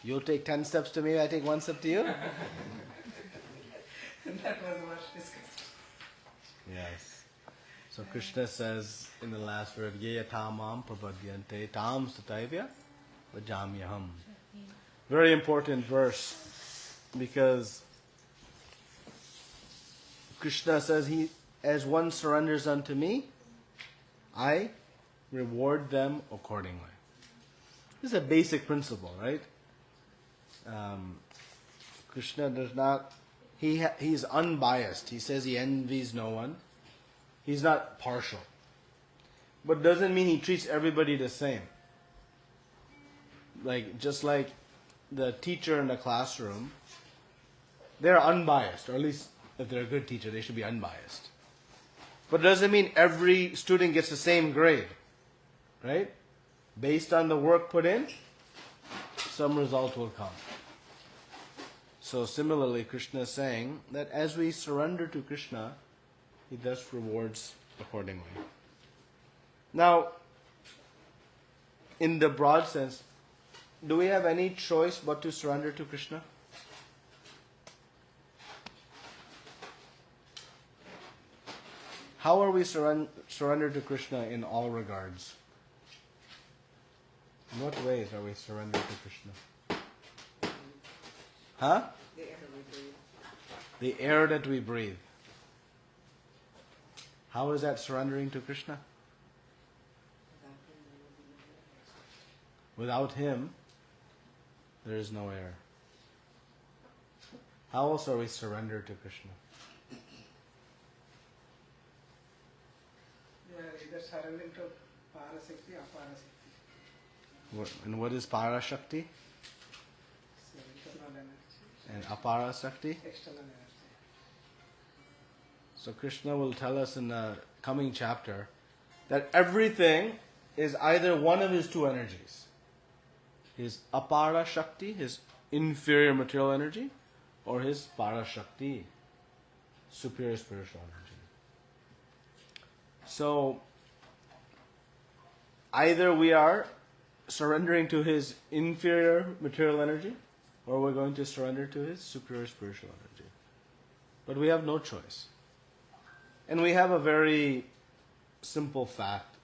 You'll take 10 steps to me, I take 1 step to you? That was what discussed. Yes. So Krishna says in the last word, Yeya tamam prapadyante tam sataivya vajamyaham. Very important verse, because Krishna says, as one surrenders unto me, I reward them accordingly. This is a basic principle, right? Krishna does not, he's unbiased. He says he envies no one. He's not partial. But doesn't mean he treats everybody the same. Just like the teacher in the classroom, they're unbiased, or at least if they're a good teacher, they should be unbiased. But it doesn't mean every student gets the same grade, right? Based on the work put in, some result will come. So similarly, Krishna is saying that as we surrender to Krishna, He thus rewards accordingly. Now, in the broad sense, do we have any choice but to surrender to Krishna? How are we surrendered to Krishna in all regards? In what ways are we surrendered to Krishna? Huh? The air we breathe. The air that we breathe. How is that surrendering to Krishna? Without Him, there is no air. How else are we surrendered to Krishna? We are either surrendering to Parashakti or Aparashakti. And what is Parashakti? So internal energy. And Aparashakti? External energy. So Krishna will tell us in the coming chapter that everything is either one of His two energies. His Apara Shakti, His inferior material energy, or His Parashakti, superior spiritual energy. So, either we are surrendering to His inferior material energy, or we're going to surrender to His superior spiritual energy. But we have no choice. And we have a very simple fact.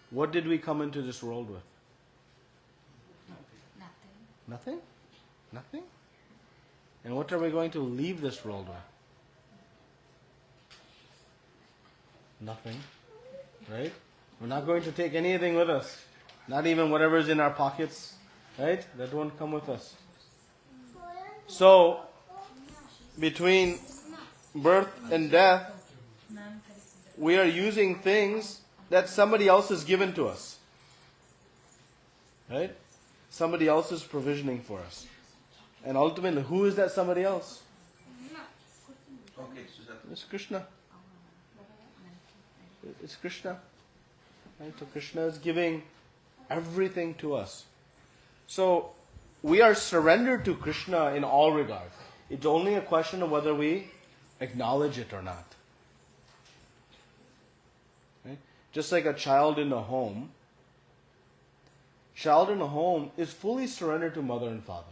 What did we come into this world with? Nothing? Nothing? And what are we going to leave this world with? Nothing. Right? We're not going to take anything with us. Not even whatever's in our pockets. Right? That won't come with us. So, between birth and death, we are using things that somebody else has given to us. Right? Somebody else is provisioning for us. And ultimately, who is that somebody else? It's Krishna. It's Krishna. Right? So Krishna is giving everything to us. So we are surrendered to Krishna in all regards. It's only a question of whether we acknowledge it or not. Right? Just like a child in a home. Child in a home is fully surrendered to mother and father.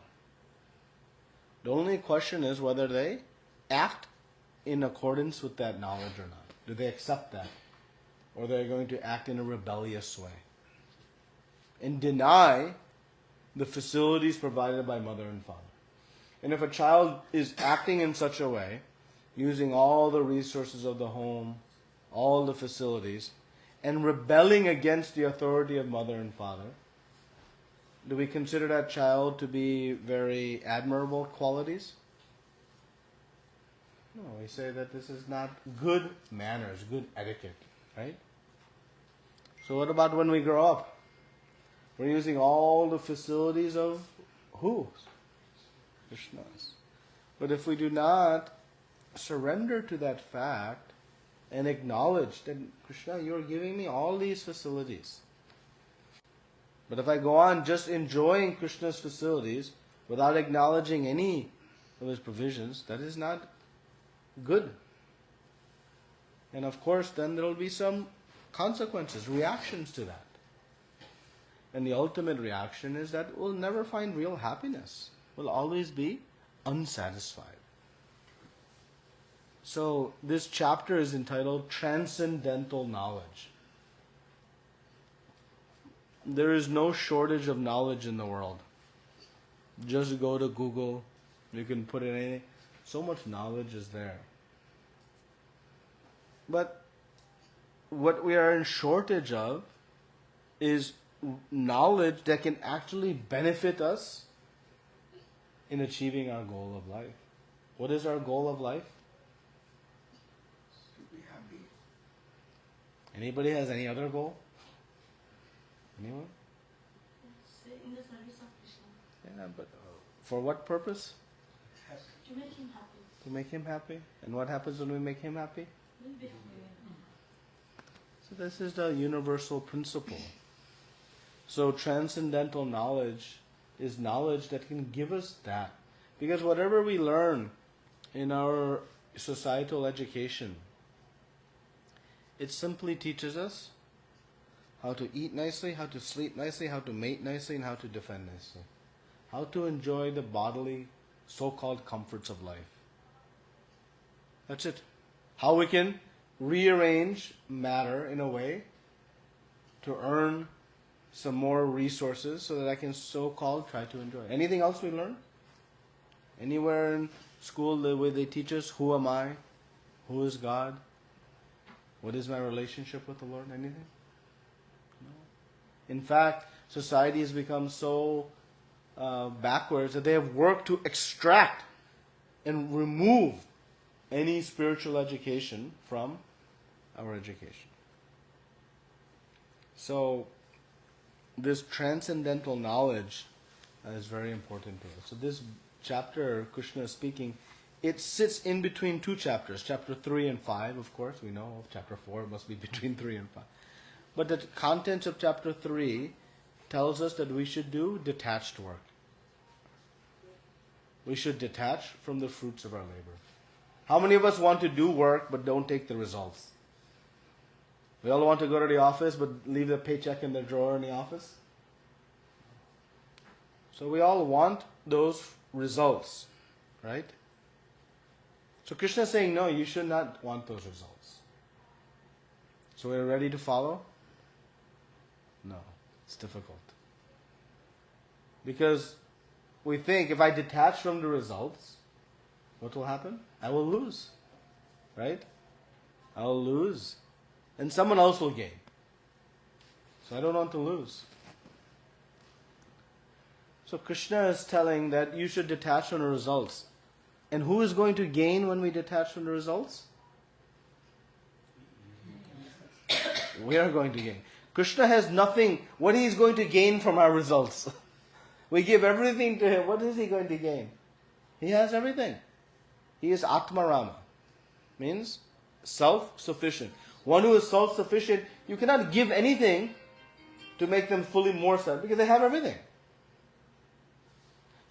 The only question is whether they act in accordance with that knowledge or not. Do they accept that? Or they're going to act in a rebellious way and deny the facilities provided by mother and father. And if a child is acting in such a way, using all the resources of the home, all the facilities, and rebelling against the authority of mother and father, do we consider that child to be very admirable qualities? No, we say that this is not good manners, good etiquette, right? So what about when we grow up? We're using all the facilities of who? Krishna's. But if we do not surrender to that fact and acknowledge that, Krishna, you're giving me all these facilities. But if I go on just enjoying Krishna's facilities without acknowledging any of His provisions, that is not good. And of course, then there will be some consequences, reactions to that. And the ultimate reaction is that we'll never find real happiness. We'll always be unsatisfied. So this chapter is entitled Transcendental Knowledge. There is no shortage of knowledge in the world. Just go to Google. You can put in anything. So much knowledge is there. But what we are in shortage of is knowledge that can actually benefit us in achieving our goal of life. What is our goal of life? To be happy. Anybody has any other goal? Anyone? In the service of Krishna. Yeah, but for what purpose? Happy. To make him happy. To make him happy. And what happens when we make him happy? We'll be happy. So this is the universal principle. So transcendental knowledge is knowledge that can give us that. Because whatever we learn in our societal education, it simply teaches us how to eat nicely, how to sleep nicely, how to mate nicely, and how to defend nicely. How to enjoy the bodily, so-called comforts of life. That's it. How we can rearrange matter in a way to earn some more resources so that I can so-called try to enjoy. Anything else we learn? Anywhere in school the way they teach us, who am I? Who is God? What is my relationship with the Lord? Anything? No. In fact, society has become so backwards that they have worked to extract and remove any spiritual education from our education. So, this transcendental knowledge is very important to us. So this chapter, Krishna is speaking, it sits in between two chapters, chapter 3 and 5, of course. We know of chapter 4, it must be between 3 and 5. But the contents of chapter 3 tells us that we should do detached work. We should detach from the fruits of our labor. How many of us want to do work but don't take the results? We all want to go to the office but leave the paycheck in the drawer in the office? So we all want those results, right? So Krishna is saying, no, you should not want those results. So we're ready to follow? No, it's difficult. Because we think if I detach from the results, what will happen? I will lose, right? I will lose. And someone else will gain. So I don't want to lose. So Krishna is telling that you should detach from the results. And who is going to gain when we detach from the results? We are going to gain. Krishna has nothing. What he is going to gain from our results? We give everything to him. What is he going to gain? He has everything. He is Atmarama. Means self-sufficient. One who is self-sufficient, you cannot give anything to make them fully more self, because they have everything.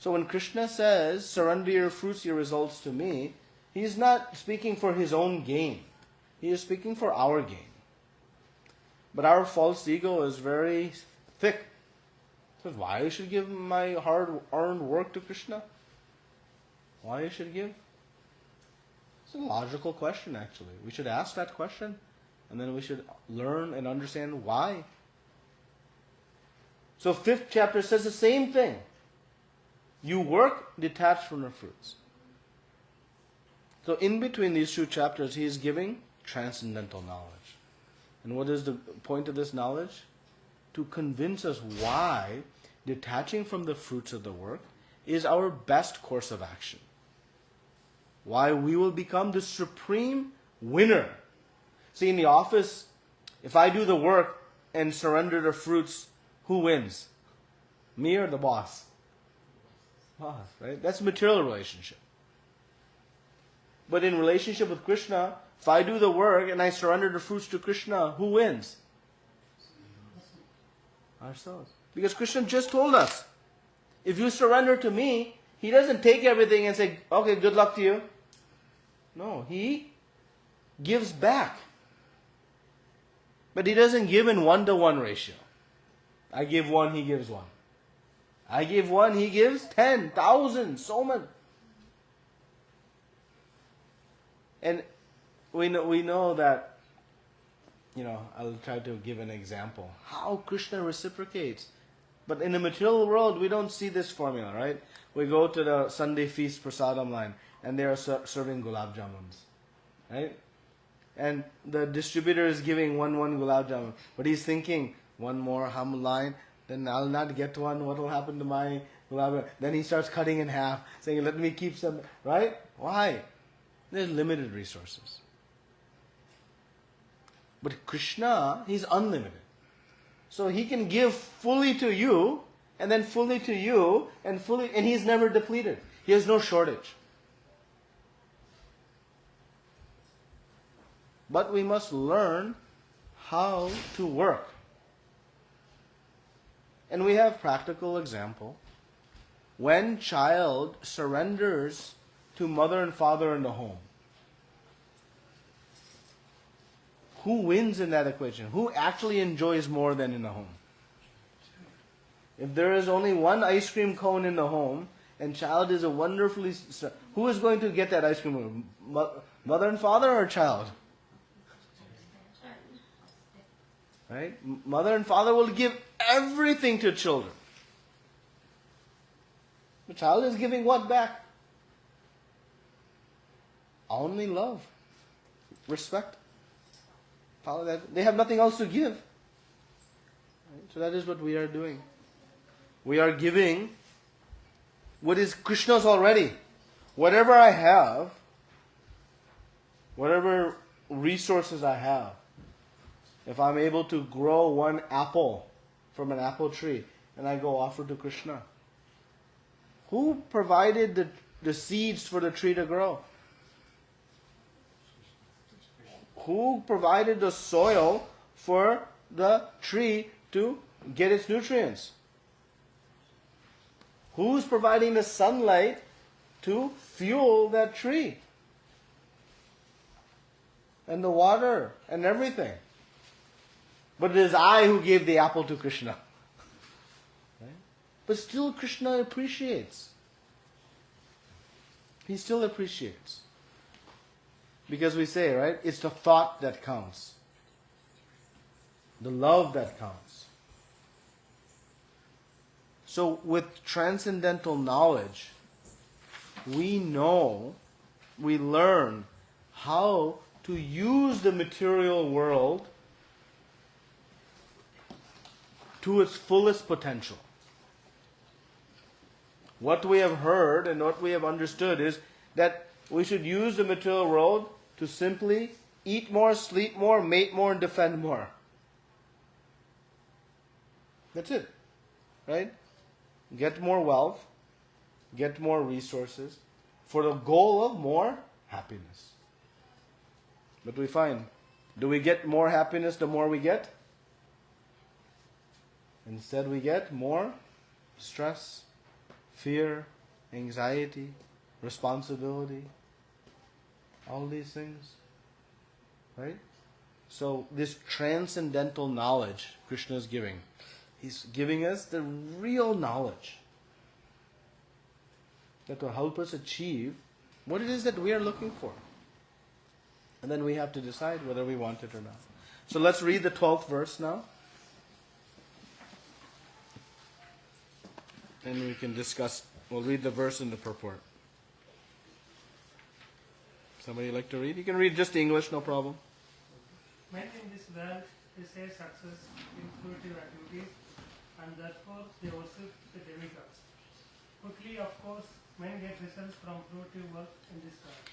So when Krishna says, surrender your fruits, your results to me, he is not speaking for his own gain. He is speaking for our gain. But our false ego is very thick. So why I should give my hard-earned work to Krishna? Why I should give? It's a logical question, actually. We should ask that question, and then we should learn and understand why. So 5th chapter says the same thing. You work detached from the fruits. So in between these two chapters, he is giving transcendental knowledge. And what is the point of this knowledge? To convince us why detaching from the fruits of the work is our best course of action. Why we will become the supreme winner. See, in the office, if I do the work and surrender the fruits, who wins? Me or the boss? Boss, right? That's a material relationship. But in relationship with Krishna, if I do the work and I surrender the fruits to Krishna, who wins? Ourselves. Because Krishna just told us, if you surrender to me, he doesn't take everything and say, okay, good luck to you. No, he gives back. But he doesn't give in 1-to-1 ratio. I give one, he gives one. I give one, he gives 10,000, so much. And we know that, I'll try to give an example. How Krishna reciprocates. But in the material world, we don't see this formula, right? We go to the Sunday feast prasadam line, and they are serving gulab jamuns, right? And the distributor is giving one gulab jamun, but he's thinking, one more hum line, then I'll not get one. What will happen to my gulab jamun? Then he starts cutting in half, saying, let me keep some, right? Why? There's limited resources. But Krishna, he's unlimited. So he can give fully to you, and then fully to you, and he's never depleted. He has no shortage. But we must learn how to work. And we have practical example. When child surrenders to mother and father in the home, who wins in that equation? Who actually enjoys more than in the home? If there is only one ice cream cone in the home, and child is who is going to get that ice cream cone? Mother and father or child? Right? Mother and father will give everything to children. The child is giving what back? Only love, respect. Follow that. They have nothing else to give. Right? So that is what we are doing. We are giving what is Krishna's already. Whatever I have, whatever resources I have, if I'm able to grow one apple from an apple tree, and I go offer to Krishna, who provided the seeds for the tree to grow? Who provided the soil for the tree to get its nutrients? Who's providing the sunlight to fuel that tree? And the water and everything. But it is I who gave the apple to Krishna. Right? But still Krishna appreciates. He still appreciates. Because we say, right, it's the thought that counts. The love that counts. So with transcendental knowledge, we learn how to use the material world to its fullest potential. What we have heard and what we have understood is that we should use the material world to simply eat more, sleep more, mate more, and defend more. That's it. Right? Get more wealth, get more resources, for the goal of more happiness. But we find, do we get more happiness the more we get? Instead we get more stress, fear, anxiety, responsibility, all these things. Right? So this transcendental knowledge Krishna is giving. He's giving us the real knowledge that will help us achieve what it is that we are looking for. And then we have to decide whether we want it or not. So let's read the 12th verse now. And we can discuss. We'll read the verse in the purport. Somebody like to read? You can read just English, no problem. Men in this world desire success in fruitive activities, and therefore they worship the demigods. Quickly, of course, men get results from fruitive work in this world.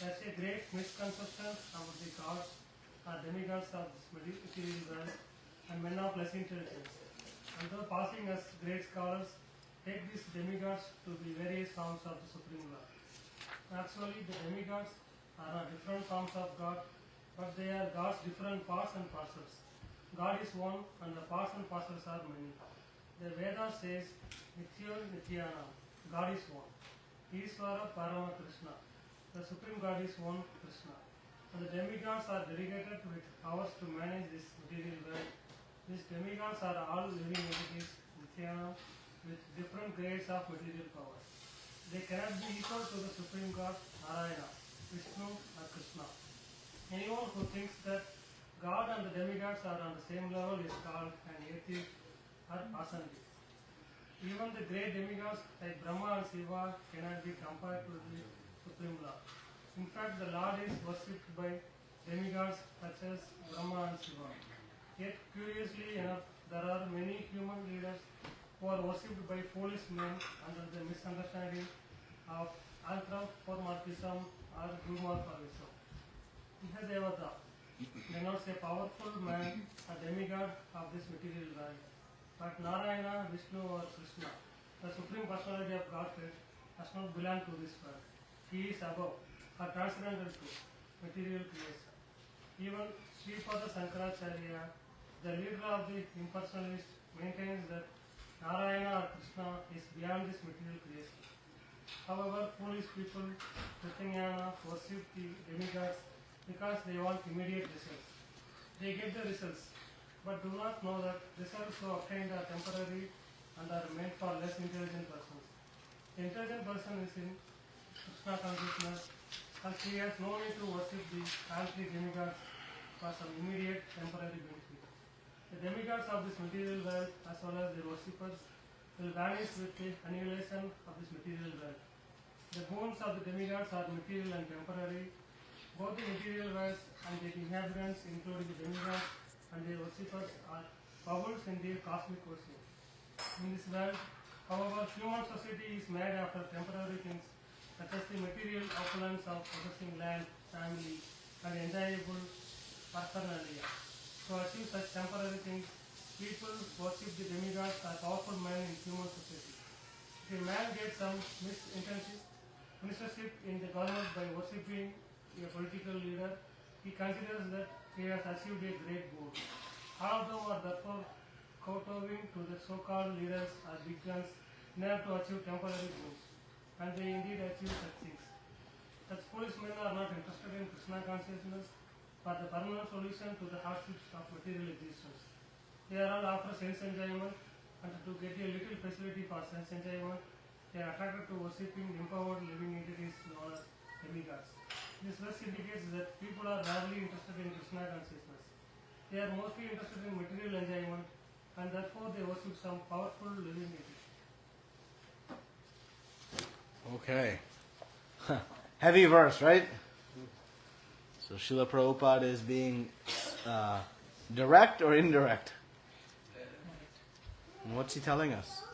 There's a great misconception about the gods or demigods of this material world and men of less intelligence. Although passing as great scholars, take these demigods to be various forms of the Supreme Lord. Actually, the demigods are not different forms of God, but they are God's different parts and parcels. God is one, and the parts and parcels are many. The Veda says, Nitya Nityana, God is one. Ishvara Parama Krishna, the Supreme God is one, Krishna. And the demigods are delegated with powers to manage this material world These demigods are all living entities, Nitya, with different grades of material power. They cannot be equal to the Supreme God, Narayana, Vishnu, or Krishna. Anyone who thinks that God and the demigods are on the same level is called an atheist or pasandi. Even the great demigods like Brahma and Shiva cannot be compared to the Supreme Lord. In fact, the Lord is worshipped by demigods such as Brahma and Shiva. Yet, curiously enough, there are many human leaders who are worshipped by foolish men under the misunderstanding of anthropomorphism or zoomorphism. Ihadevata denotes a powerful man, a demigod of this material world. But Narayana, Vishnu or Krishna, the Supreme Personality of Godhead, does not belong to this world. He is above, or transcendental to, material creation. Even Sripada Sankaracharya, the leader of the impersonalists, maintains that Narayana or Krishna is beyond this material creation. However, foolish people, Pritanyana, worship the demigods because they want immediate results. They get the results, but do not know that results so obtained are temporary and are meant for less intelligent persons. The intelligent person is in Krishna consciousness, and he has no need to worship the earthly demigods for some immediate temporary benefit. The demigods of this material world, as well as their worshippers, will vanish with the annihilation of this material world. The bones of the demigods are material and temporary. Both the material worlds and their inhabitants, including the demigods and their worshippers, are bubbles in the cosmic ocean. In this world, however, human society is made after temporary things, such as the material opulence of possessing land, family, and enjoyable paraphernalia. To achieve such temporary things, people worship the demigods as powerful men in human society. If a man gets some ministership in the government by worshipping a political leader, he considers that he has achieved a great goal. All of them are therefore kowtowing to the so-called leaders or big guns in order to achieve temporary goals, and they indeed achieve such things. Such foolish men are not interested in Krishna consciousness for the permanent solution to the hardships of material existence. They are all after sense enjoyment, and to get a little facility for sense enjoyment, they are attracted to worshipping empowered living entities known as demigods. This verse indicates that people are rarely interested in Krishna consciousness. They are mostly interested in material enjoyment, and therefore they worship some powerful living entity. Okay. Heavy verse, right? So Srila Prabhupada is being direct or indirect? And what's he telling us?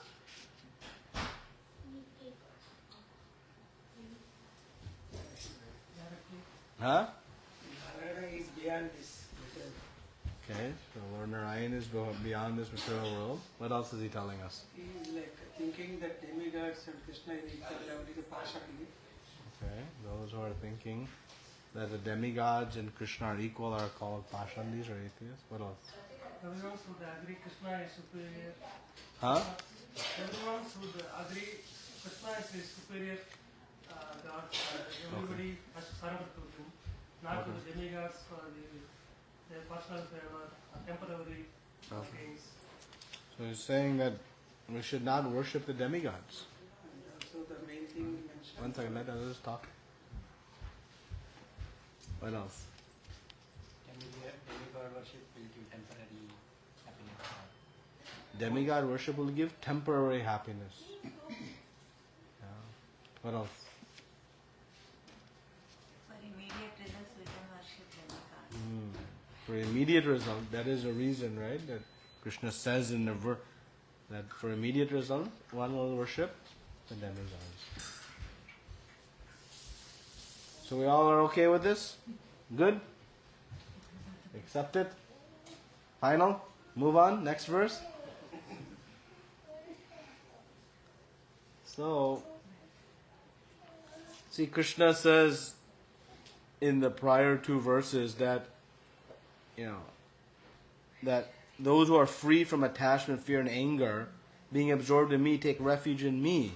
Huh? Narayana is beyond this. Okay, so Lord Narayan is beyond this material world. What else is he telling us? He is like thinking that demigods and Krishna is equal level is a partiality. Okay, those who are thinking that the demigods and Krishna are equal are called pashandis or atheists. What else? Everyone should agree Krishna is superior. Huh? Everyone should agree Krishna is a superior God. Everybody has to surrender to him, not to the demigods for their personal favor, temporary gains. So he's saying that we should not worship the demigods. And also the main thing mentioned. One second, let others talk. What else? Demigod worship will give temporary happiness. Demigod worship will give temporary happiness. Yeah. What else? For immediate results, we can worship demigods. For immediate result, that is a reason, right? That Krishna says in the verse that for immediate result, one will worship the demigods. So we all are okay with this? Good? Accept it? Final? Move on? Next verse? So, see, Krishna says in the prior two verses that, that those who are free from attachment, fear, and anger, being absorbed in me, take refuge in me,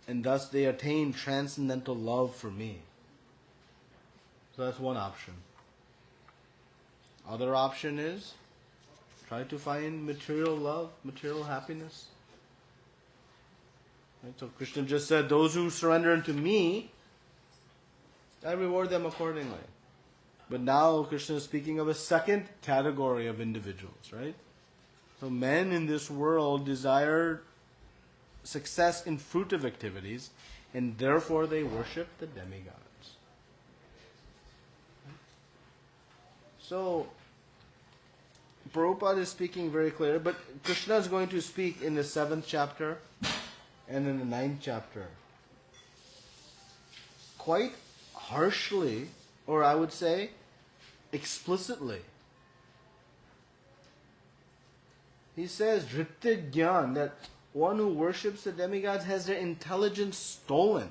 and thus they attain transcendental love for me. So that's one option. Other option is try to find material love, material happiness. Right? So Krishna just said, those who surrender unto me, I reward them accordingly. But now Krishna is speaking of a second category of individuals, right? So men in this world desire success in fruitive activities, and therefore they worship the demigods. So, Prabhupada is speaking very clear, but Krishna is going to speak in the 7th chapter and in the 9th chapter quite harshly, or I would say explicitly. He says, Dhritya Gyan, that one who worships the demigods has their intelligence stolen.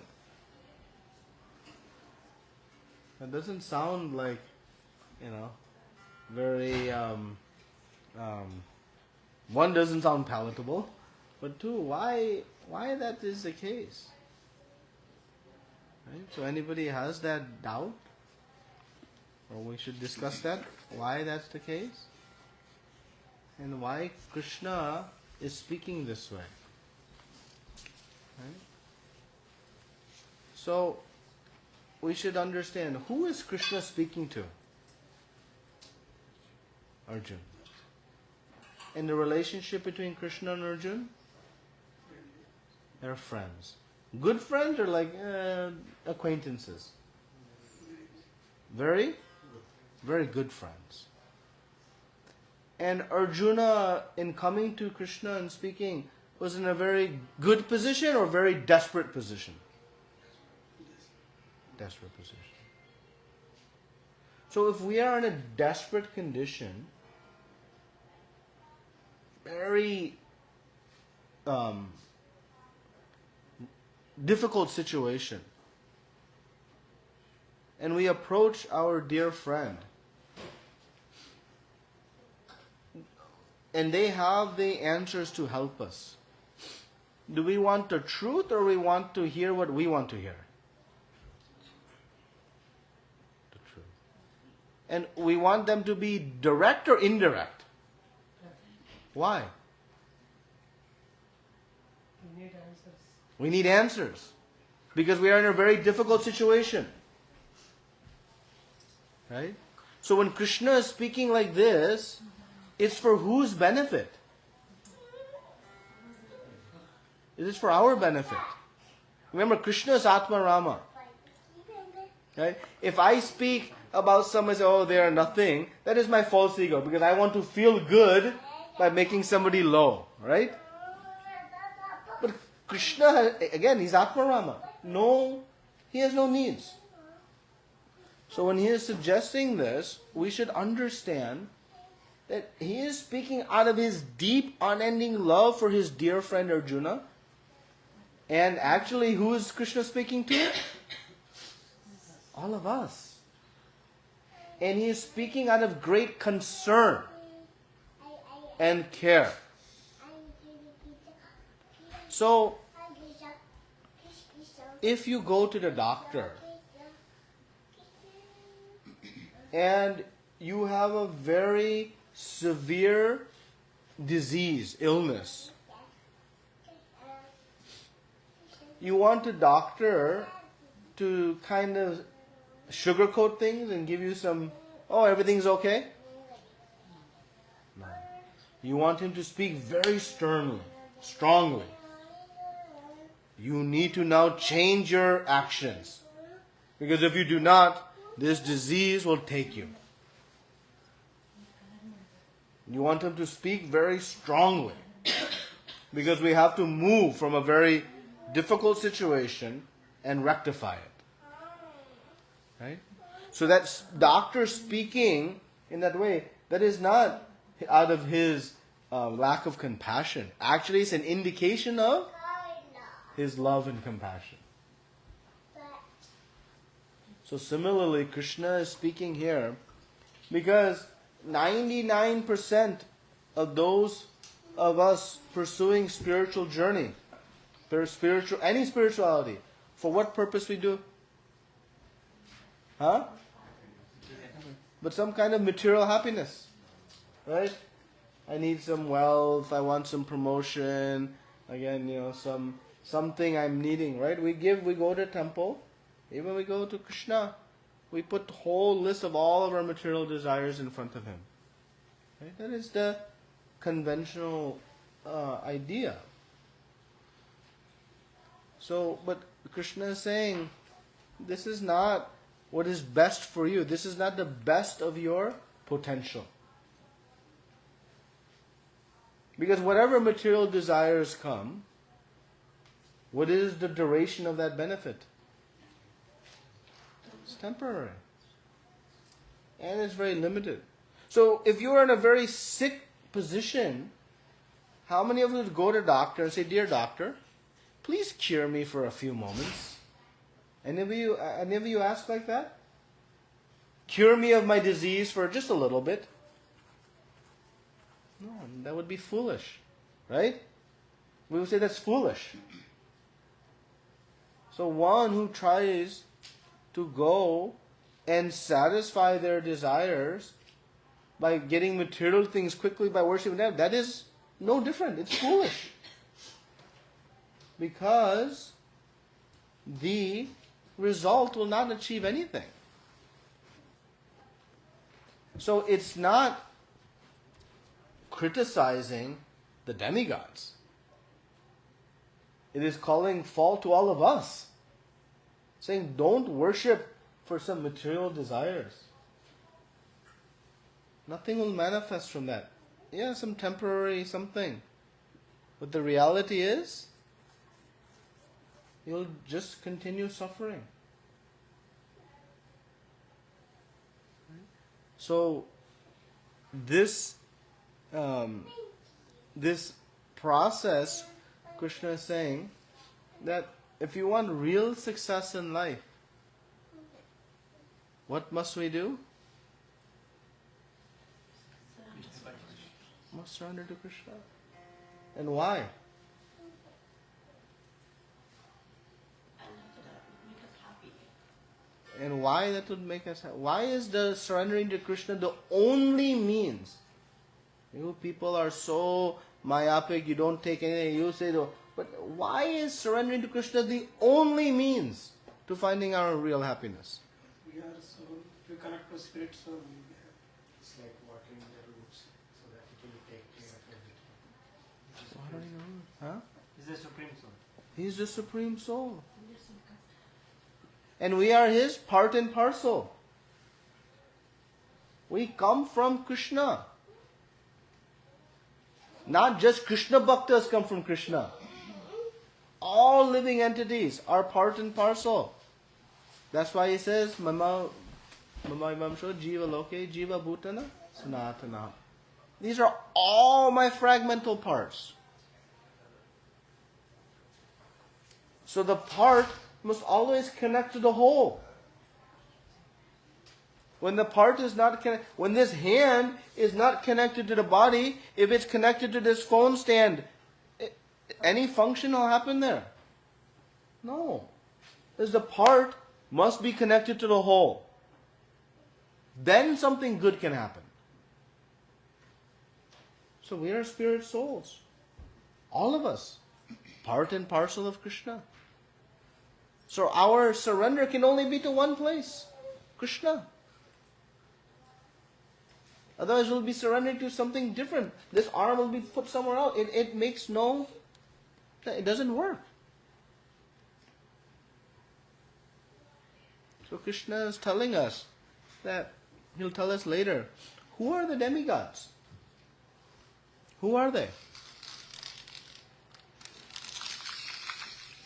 That doesn't sound like, very, one, doesn't sound palatable, but two, why that is the case? Right? So anybody has that doubt? Or we should discuss that, why that's the case? And why Krishna is speaking this way. Right? So, we should understand, who is Krishna speaking to? Arjun. And the relationship between Krishna and Arjun? They're friends. Good friends or like acquaintances? Very, very good friends. And Arjuna, in coming to Krishna and speaking, was in a very good position or very desperate position? Desperate position. So if we are in a desperate condition, very difficult situation, and we approach our dear friend, and they have the answers to help us, do we want the truth or we want to hear what we want to hear? The truth. And we want them to be direct or indirect? Why? We need answers. We need answers. Because we are in a very difficult situation. Right? So when Krishna is speaking like this, it's for whose benefit? It is for our benefit. Remember, Krishna is Atma Rama. Right? If I speak about someone, say, oh, they are nothing, that is my false ego, because I want to feel good by making somebody low. Right? But Krishna, again, he's Atma Rama. No, he has no needs. So when he is suggesting this, we should understand that he is speaking out of his deep, unending love for his dear friend Arjuna. And actually, who is Krishna speaking to? All of us. And he is speaking out of great concern and care. So, if you go to the doctor and you have a very severe disease, illness, you want a doctor to kind of sugarcoat things and give you some, oh, everything's okay? No. You want him to speak very sternly, strongly. You need to now change your actions. Because if you do not, this disease will take you. You want him to speak very strongly. Because we have to move from a very difficult situation and rectify it. Right? So that doctor speaking in that way, that is not out of his lack of compassion. Actually, it's an indication of his love and compassion. So similarly, Krishna is speaking here because 99% of those of us pursuing spiritual journey, any spirituality, for what purpose we do? But some kind of material happiness. Right? I need some wealth, I want some promotion, again, something I'm needing, right? We go to temple, even we go to Krishna, we put the whole list of all of our material desires in front of him. Right? That is the conventional idea. So, but Krishna is saying, this is not what is best for you. This is not the best of your potential. Because whatever material desires come, what is the duration of that benefit? It's temporary. And it's very limited. So if you are in a very sick position, how many of you would go to a doctor and say, "Dear doctor, please cure me for a few moments"? Any of you ask like that? Cure me of my disease for just a little bit? No, that would be foolish, right? We would say that's foolish. So one who tries to go and satisfy their desires by getting material things quickly by worshiping them, that is no different. It's foolish. Because the result will not achieve anything. So it's not criticizing the demigods. It is calling fault to all of us. Saying, don't worship for some material desires. Nothing will manifest from that. Yeah, some temporary something. But the reality is, you'll just continue suffering. So, this process, Krishna is saying that if you want real success in life, what must we do? Must surrender to Krishna. And why? Make us happy. And why that would make us happy? Why is the surrendering to Krishna the only means? You people are so myopic, you don't take anything, you say, but why is surrendering to Krishna the only means to finding our real happiness? We are soul. If you connect to spirit soul, we will be happy. It's like watering the roots so that it will take care of everything. What are you? Huh? Is the Supreme Soul. He's the Supreme Soul. Yes, because And we are His part and parcel. We come from Krishna. Not just Krishna Bhaktas come from Krishna. All living entities are part and parcel. That's why he says, Mama Vamsho Jiva Loke Jiva Bhutana Sanatana. These are all my fragmental parts. So the part must always connect to the whole. When the part is not connected, when this hand is not connected to the body, if it's connected to this phone stand, any function will happen there? No. Because the part must be connected to the whole. Then something good can happen. So we are spirit souls. All of us. Part and parcel of Krishna. So our surrender can only be to one place. Krishna. Otherwise we'll be surrendering to something different. This arm will be put somewhere else. It makes no... It doesn't work. So Krishna is telling us that, He'll tell us later, who are the demigods? Who are they?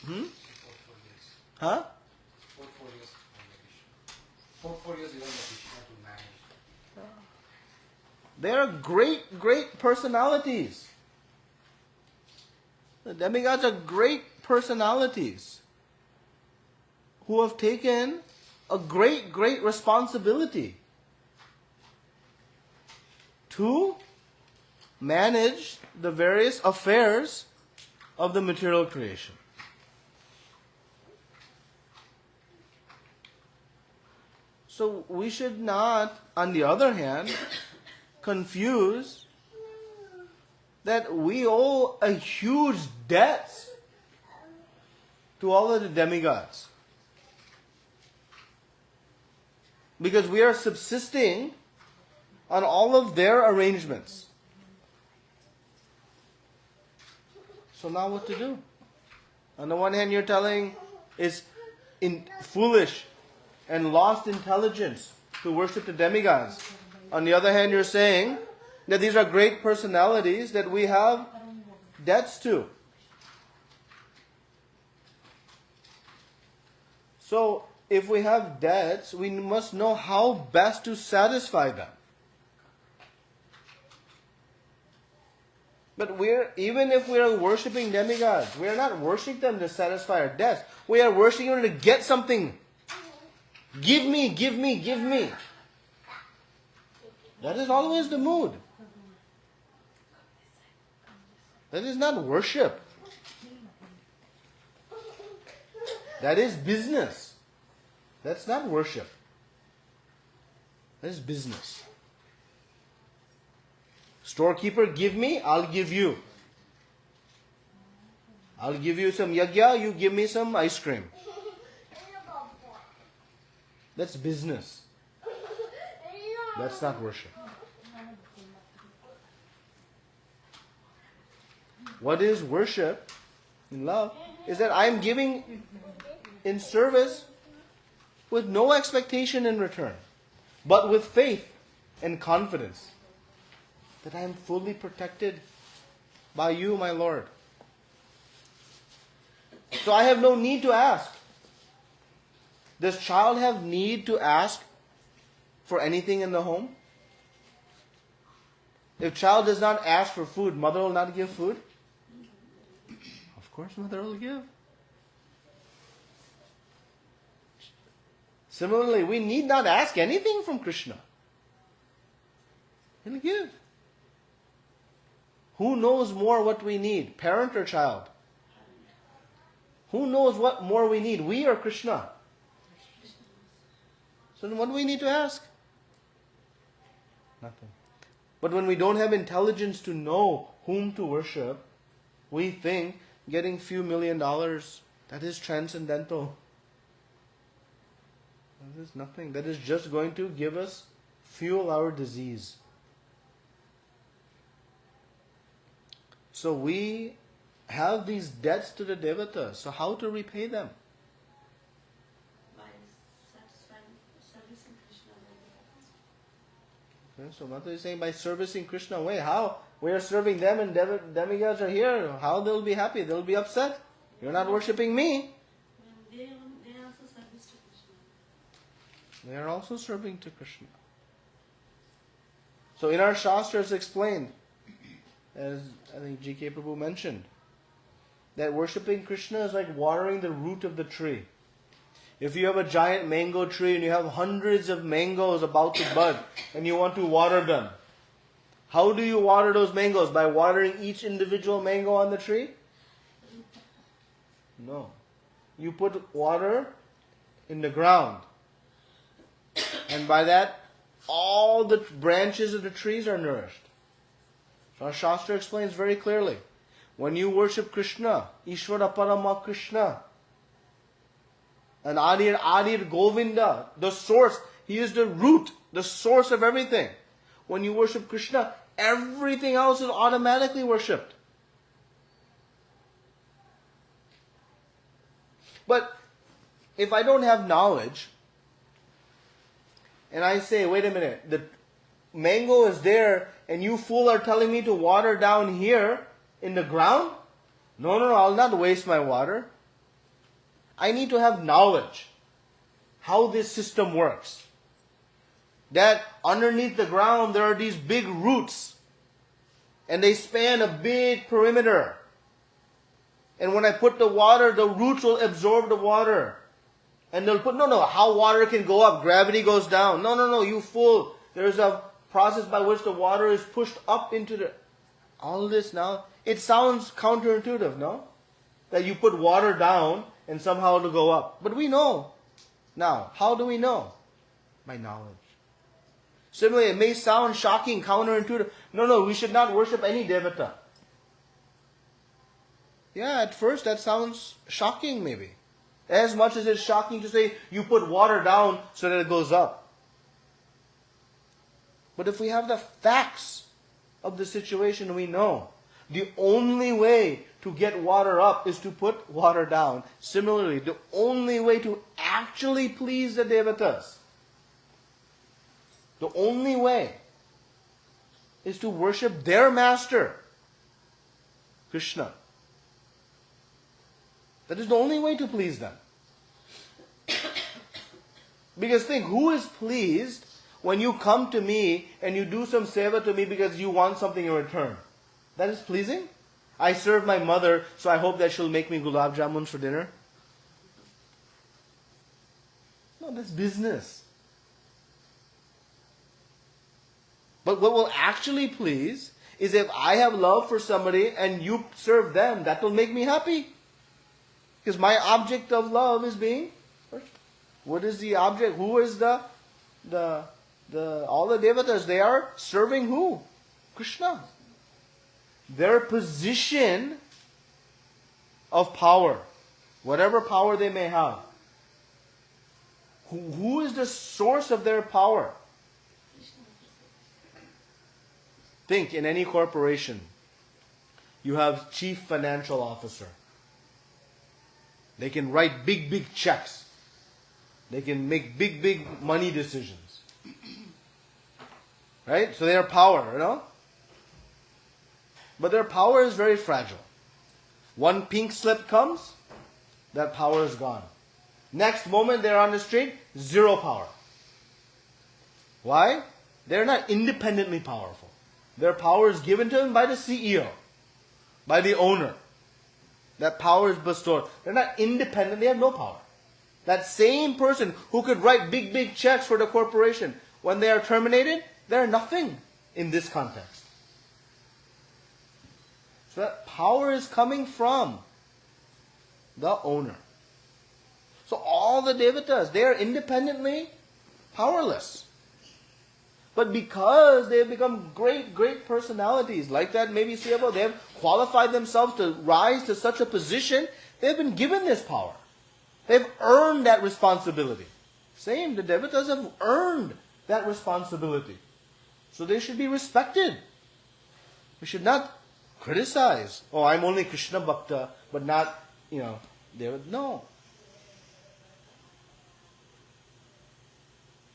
4 years. Huh? 4 years. 4 years even the Krishna to manage. They are great, great personalities. The demigods are great personalities who have taken a great, great responsibility to manage the various affairs of the material creation. So we should not, on the other hand, confuse that we owe a huge debt to all of the demigods. Because we are subsisting on all of their arrangements. So now what to do? On the one hand, you're telling it's foolish and lost intelligence to worship the demigods. On the other hand, you're saying that these are great personalities that we have debts to. So, if we have debts, we must know how best to satisfy them. But even if we are worshipping demigods, we are not worshipping them to satisfy our debts. We are worshipping them to get something. Give me, give me, give me. That is always the mood. That is not worship. That is business. That's not worship. That is business. Storekeeper, give me, I'll give you. I'll give you some yagya, you give me some ice cream. That's business. That's not worship. What is worship in love is that I'm giving in service with no expectation in return, but with faith and confidence that I am fully protected by you, my Lord. So I have no need to ask. Does child have need to ask for anything in the home? If child does not ask for food, mother will not give food? Of course mother will give. Similarly, we need not ask anything from Krishna. He'll give. Who knows more what we need, parent or child? Who knows what more we need, we or Krishna? So then what do we need to ask? Nothing. But when we don't have intelligence to know whom to worship, we think getting few $1 million, that is transcendental. That is nothing. That is just going to give us, fuel our disease. So we have these debts to the devatas. So how to repay them? By servicing Krishna. Okay, so Mata is saying by servicing Krishna. Wait, how? We are serving them and demigods are here. How they'll be happy? They'll be upset. You're not worshipping me. They also service to Krishna. They are also serving to Krishna. So in our Shastras explained, as I think G.K. Prabhu mentioned, that worshipping Krishna is like watering the root of the tree. If you have a giant mango tree and you have hundreds of mangoes about to bud and you want to water them, how do you water those mangoes? By watering each individual mango on the tree? No. You put water in the ground. And by that, all the branches of the trees are nourished. So our Shastra explains very clearly. When you worship Krishna, Ishvara Parama Krishna, and Adir Govinda, the source, he is the root, the source of everything. When you worship Krishna, everything else is automatically worshipped. But if I don't have knowledge, and I say, wait a minute, the mango is there, and you fool are telling me to water down here in the ground? No, I'll not waste my water. I need to have knowledge how this system works. That underneath the ground there are these big roots, and they span a big perimeter. And when I put the water, the roots will absorb the water. And they'll put, how water can go up, gravity goes down. No, you fool. There's a process by which the water is pushed up into the... All this now, it sounds counterintuitive, no? That you put water down and somehow it'll go up. But we know. Now, how do we know? By knowledge. Similarly, it may sound shocking, counterintuitive. No, we should not worship any devata. Yeah, at first that sounds shocking maybe. As much as it's shocking to say you put water down so that it goes up. But if we have the facts of the situation, we know the only way to get water up is to put water down. Similarly, the only way to actually please the devatas, the only way is to worship their master, Krishna. That is the only way to please them. Because think, who is pleased when you come to me and you do some seva to me because you want something in return? That is pleasing? I serve my mother, so I hope that she'll make me gulab jamun for dinner. No, that's business. But what will actually please is if I have love for somebody and you serve them, that will make me happy. Because my object of love is being worshipped. What is the object? Who is all the devatas? They are serving who? Krishna. Their position of power, whatever power they may have. Who is the source of their power? Think, in any corporation, you have chief financial officer. They can write big, big checks. They can make big, big money decisions. Right? So they are power, you know? But their power is very fragile. One pink slip comes, that power is gone. Next moment they're on the street, zero power. Why? They're not independently powerful. Their power is given to them by the CEO, by the owner. That power is bestowed. They're not independent, they have no power. That same person who could write big, big checks for the corporation, when they are terminated, they're nothing in this context. So that power is coming from the owner. So all the devatas, they are independently powerless. But because they have become great, great personalities, like that maybe Siyabo, they have qualified themselves to rise to such a position, they've been given this power. They've earned that responsibility. Same, the devatas have earned that responsibility. So they should be respected. We should not criticize. Oh, I'm only Krishna Bhakta, but not, Devat. No.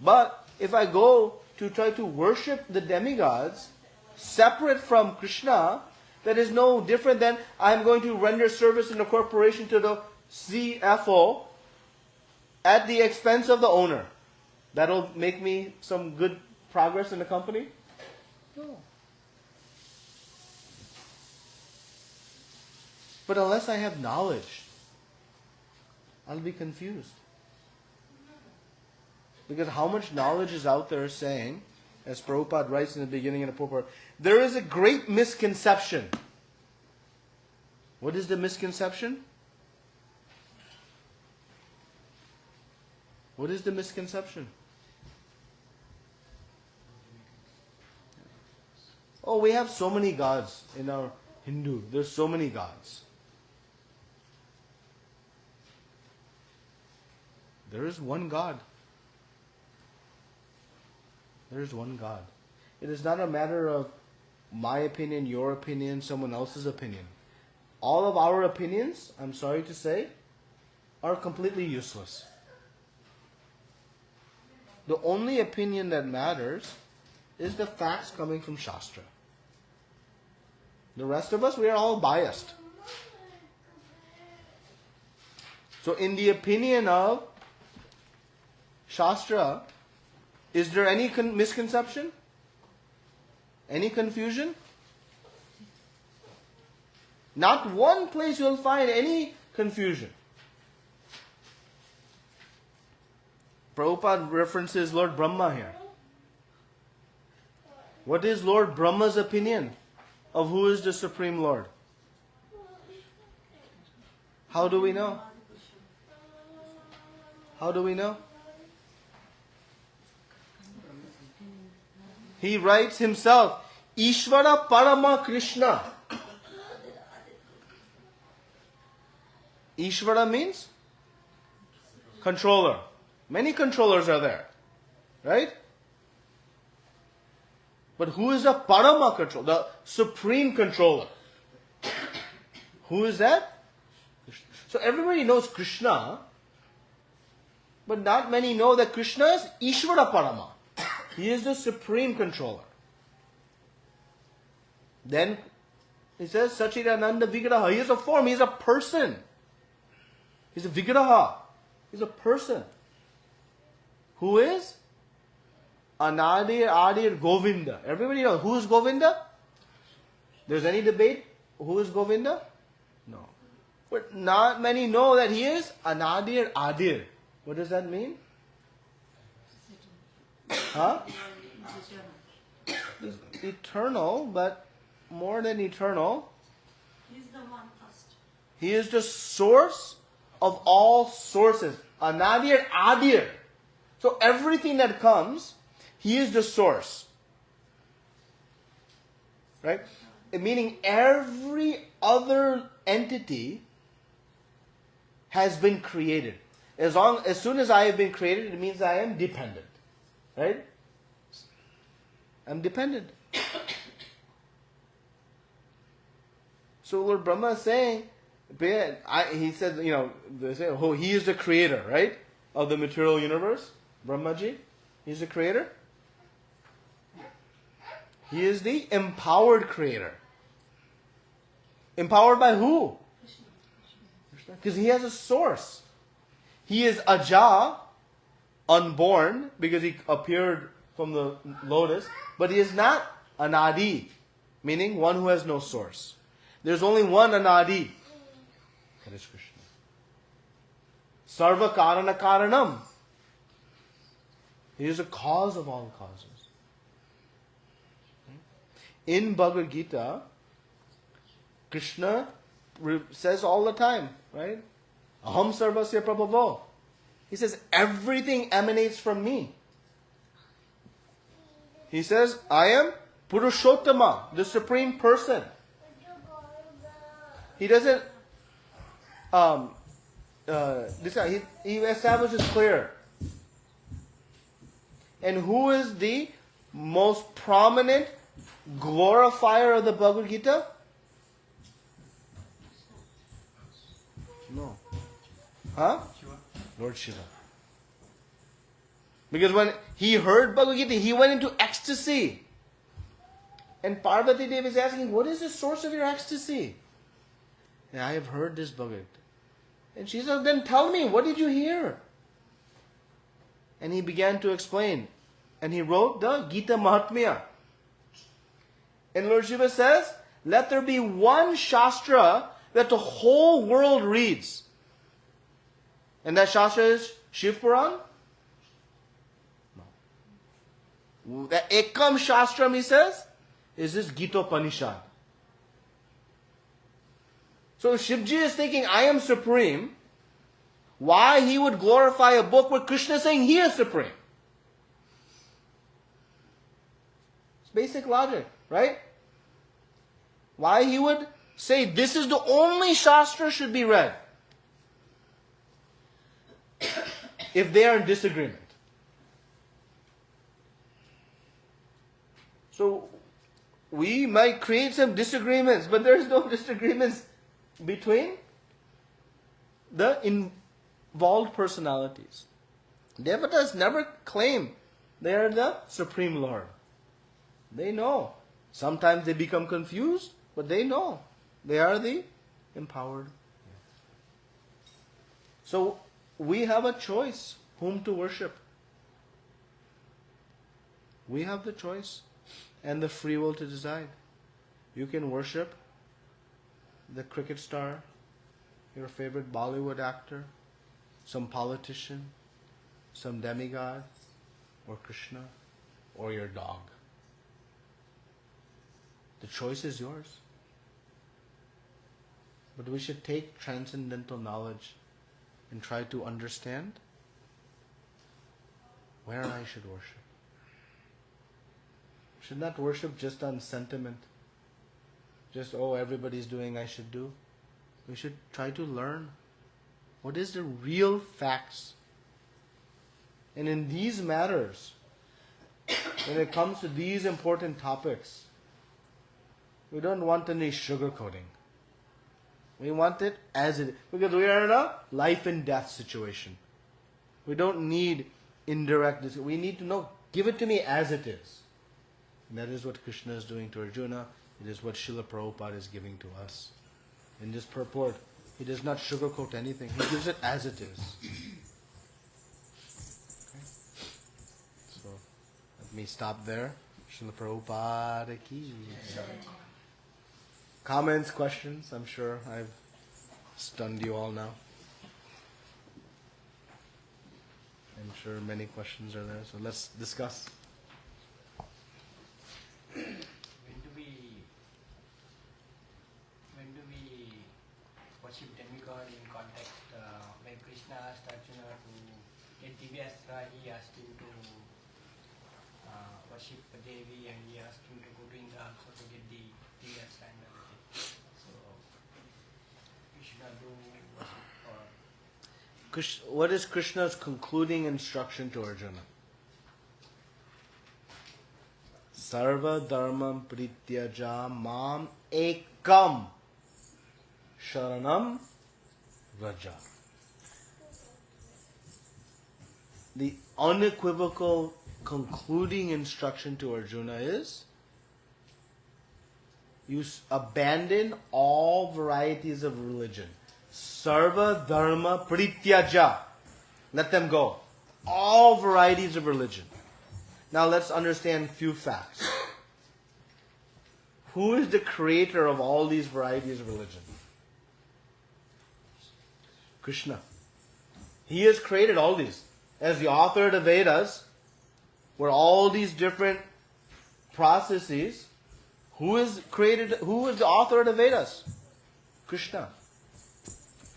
But if I go to try to worship the demigods separate from Krishna, that is no different than I'm going to render service in a corporation to the CFO at the expense of the owner. That'll make me some good progress in the company? No. But unless I have knowledge, I'll be confused. Because how much knowledge is out there saying, as Prabhupada writes in the beginning of the purport, there is a great misconception. What is the misconception? What is the misconception? Oh, we have so many gods in our Hindu. There's so many gods. There is one God. There is one God. It is not a matter of my opinion, your opinion, someone else's opinion. All of our opinions, I'm sorry to say, are completely useless. The only opinion that matters is the facts coming from Shastra. The rest of us, we are all biased. So in the opinion of Shastra, is there any misconception? Any confusion? Not one place you will find any confusion. Prabhupada references Lord Brahma here. What is Lord Brahma's opinion of who is the Supreme Lord? How do we know? How do we know? He writes himself, Ishvara Parama Krishna. Ishvara means controller. Many controllers are there. Right? But who is the Parama controller? The supreme controller. Who is that? So everybody knows Krishna, but not many know that Krishna is Ishvara Parama. He is the supreme controller. Then he says Sachidananda Vigraha. He is a form, he is a person. He's a Vigraha. He's a person. Who is? Anadir Adir Govinda. Everybody knows who is Govinda? There's any debate? Who is Govinda? No. But not many know that he is Anadir Adir. What does that mean? Huh? He's eternal, but more than eternal. He's the one first. He is the source of all sources. Anadir Adir. So everything that comes, he is the source. Right? Meaning every other entity has been created. As soon as I have been created, it means I am dependent. Right? I'm dependent. So Lord Brahma is saying, he said, they say, oh, he is the creator, right? Of the material universe. Brahmaji, he's the creator. He is the empowered creator. Empowered by who? Because he has a source. He is Aja, unborn, because he appeared from the lotus, but he is not Anadi, meaning one who has no source. There's only one Anadi. That is Krishna. Sarva Karana Karanam. He is the cause of all causes. In Bhagavad Gita, Krishna says all the time, right? Aham sarvasya prabhavo. He says, everything emanates from me. He says, I am Purushottama, the supreme person. He doesn't, he establishes clear. And who is the most prominent glorifier of the Bhagavad Gita? No. Huh? Lord Shiva. Because when he heard Bhagavad Gita, he went into ecstasy. And Parvati Devi is asking, what is the source of your ecstasy? And I have heard this Bhagavad. And she said, then tell me, what did you hear? And he began to explain. And he wrote the Gita Mahatmya. And Lord Shiva says, let there be one Shastra that the whole world reads. And that Shastra is Shiv Puran? No. The Ekam Shastram, he says, is this Gita Upanishad. So Shivji is thinking, I am supreme. Why he would glorify a book where Krishna is saying he is supreme? It's basic logic, right? Why he would say this is the only Shastra should be read if they are in disagreement. So we might create some disagreements, but there is no disagreements between the involved personalities. Devatas never claim they are the Supreme Lord. They know. Sometimes they become confused, but they know. They are the empowered. So we have a choice whom to worship. We have the choice and the free will to decide. You can worship the cricket star, your favorite Bollywood actor, some politician, some demigod, or Krishna, or your dog. The choice is yours. But we should take transcendental knowledge and try to understand where I should worship. Should not worship just on sentiment. Just, everybody's doing, I should do. We should try to learn What is the real facts? And in these matters, when it comes to these important topics, we don't want any sugarcoating. We want it as it is. Because we are in a life and death situation. We don't need indirect. We need to know, give it to me as it is. And that is what Krishna is doing to Arjuna. It is what Srila Prabhupada is giving to us. In this purport, he does not sugarcoat anything. He gives it as it is. Okay. So, let me stop there. Srila Prabhupada ki. Comments, questions? I'm sure I've stunned you all now. I'm sure many questions are there. So let's discuss. When do we worship demigod in context? When Krishna asked Arjuna to get Divyastra, he asked him to worship Devi, and he asked him to go to Indra also to get the Divyastra and everything. So we should not do worship or What is Krishna's concluding instruction to Arjuna? Sarva dharmam prityaja mam ekam sharanam vraja. The unequivocal concluding instruction to Arjuna is, you abandon all varieties of religion. Sarva dharma prityaja. Let them go. All varieties of religion. Now let's understand few facts. Who is the creator of all these varieties of religion? Krishna. He has created all these. As the author of the Vedas, where all these different processes, who is the author of the Vedas? Krishna.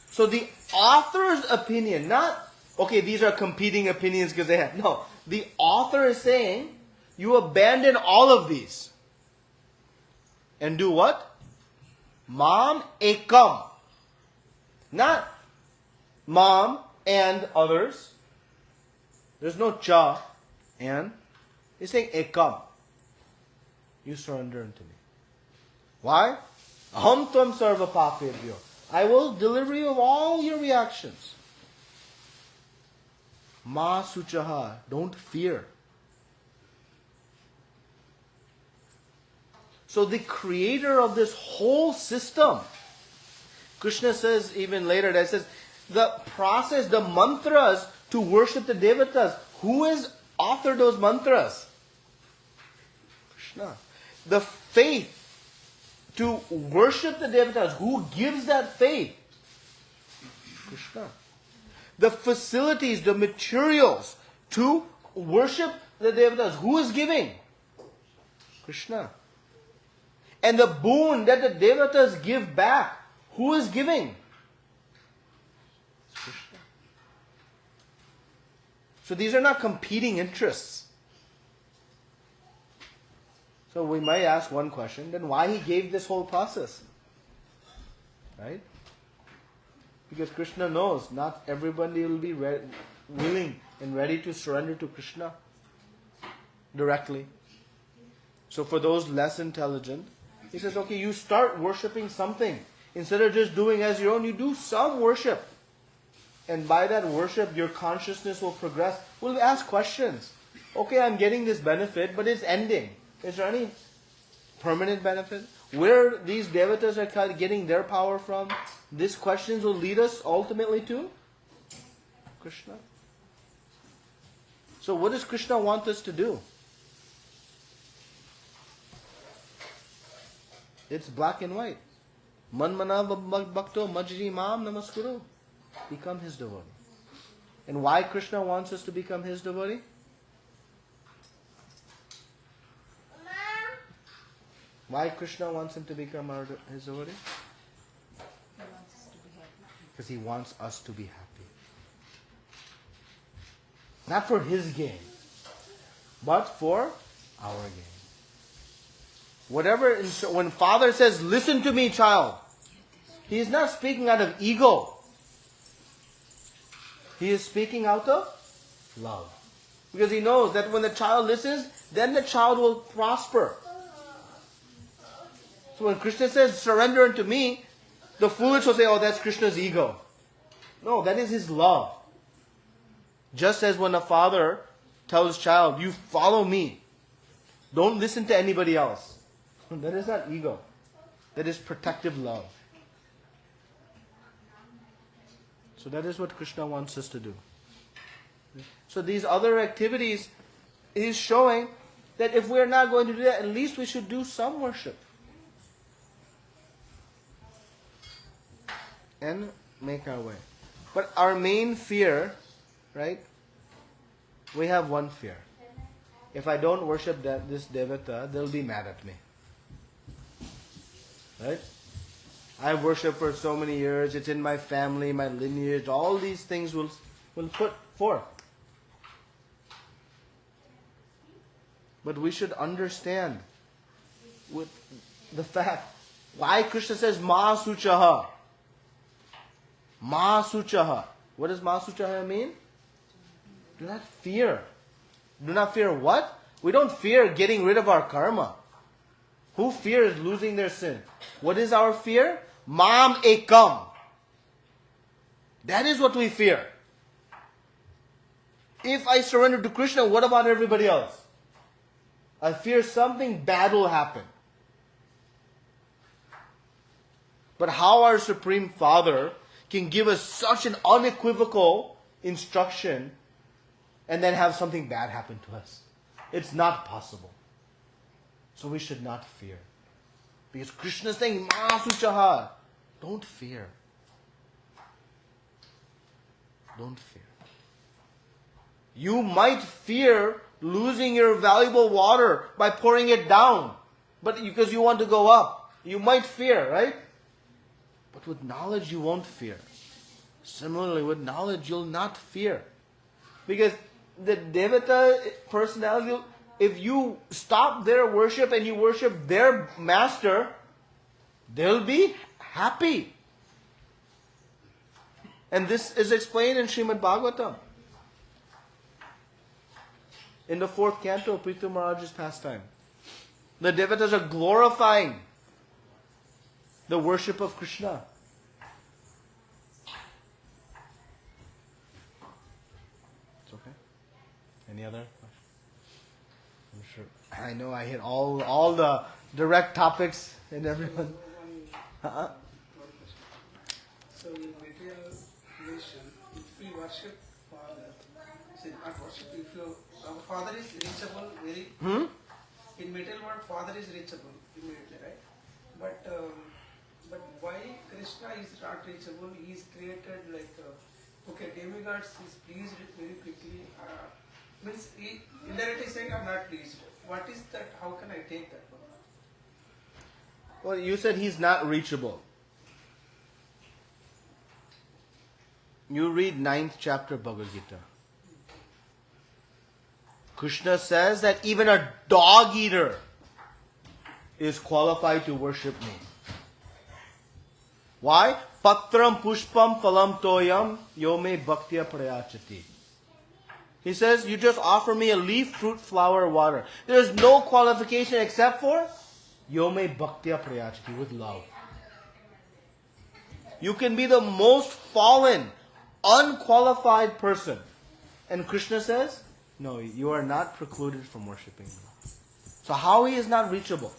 So the author's opinion, not, okay, these are competing opinions because they have, no. The author is saying, you abandon all of these. And do what? Mam ekam. Not mom and others. There's no cha and. He's saying ekam. You surrender unto me. Why? Aham tvam sarva papebhyo. I will deliver you of all your reactions. Ma suchaha. Don't fear. So the creator of this whole system, Krishna says even later, that says, the process, the mantras to worship the devatas, who has authored those mantras? Krishna. The faith to worship the devatas, who gives that faith? Krishna. The facilities, the materials to worship the devatas, who is giving? Krishna. And the boon that the devatas give back, who is giving? Krishna. So these are not competing interests. So we might ask one question, then why he gave this whole process? Right? Because Krishna knows not everybody will be willing and ready to surrender to Krishna directly. So for those less intelligent, he says, okay, you start worshipping something. Instead of just doing as your own, you do some worship. And by that worship, your consciousness will progress. We'll ask questions. Okay, I'm getting this benefit, but it's ending. Is there any permanent benefit? Where these devatas are getting their power from? These questions will lead us ultimately to Krishna. So what does Krishna want us to do? It's black and white. Manmana bhakto majri mam namaskuru. Become his devotee. And why Krishna wants us to become his devotee? Why Krishna wants him to become his devotee? Because he wants us to be happy. Not for his gain, but for our gain. Whatever, when Father says, listen to me, child, he is not speaking out of ego. He is speaking out of love. Because he knows that when the child listens, then the child will prosper. So when Krishna says, surrender unto me, the foolish will say, oh, that's Krishna's ego. No, that is his love. Just as when a father tells his child, you follow me. Don't listen to anybody else. That is not ego. That is protective love. So that is what Krishna wants us to do. So these other activities is showing that if we are not going to do that, at least we should do some worship. And make our way. But our main fear, right? We have one fear. If I don't worship this Devata, they'll be mad at me. Right? I've worshipped for so many years, it's in my family, my lineage, all these things will put forth. But we should understand with the fact why Krishna says Ma Suchaha. Ma Suchaha. What does Ma Suchaha mean? Do not fear. Do not fear what? We don't fear getting rid of our karma. Who fears losing their sin? What is our fear? Mam ekam. That is what we fear. If I surrender to Krishna, what about everybody else? I fear something bad will happen. But how our Supreme Father can give us such an unequivocal instruction and then have something bad happen to us? It's not possible. So we should not fear. Because Krishna is saying, Ma Suchaha. Don't fear. Don't fear. You might fear losing your valuable water by pouring it down. But because you want to go up. You might fear, right? But with knowledge you won't fear. Similarly, with knowledge you'll not fear. Because the Devata personality, if you stop their worship and you worship their master, they'll be happy. And this is explained in Srimad Bhagavatam. In the 4th canto, Prithu Maharaj's pastime. The Devatas are glorifying the worship of Krishna. It's okay. Any other questions? I'm sure. I know I hit all the direct topics and everyone. One question. So in material creation, if we worship Father, say not worship, if our Father is reachable very. In material world, Father is reachable immediately, right? But why Krishna is not reachable? He is created like okay, demigods is pleased very quickly. Means he indirectly saying I'm not pleased. What is that? How can I take that one? Well, you said he's not reachable. You read 9th chapter Bhagavad Gita. Krishna says that even a dog eater is qualified to worship me. Why? Patram pushpam phalam toyam yome bhaktya prayachati. He says, you just offer me a leaf, fruit, flower, water. There is no qualification except for yome bhaktya prayachati, with love. You can be the most fallen, unqualified person. And Krishna says, no, you are not precluded from worshipping me. So how he is not reachable?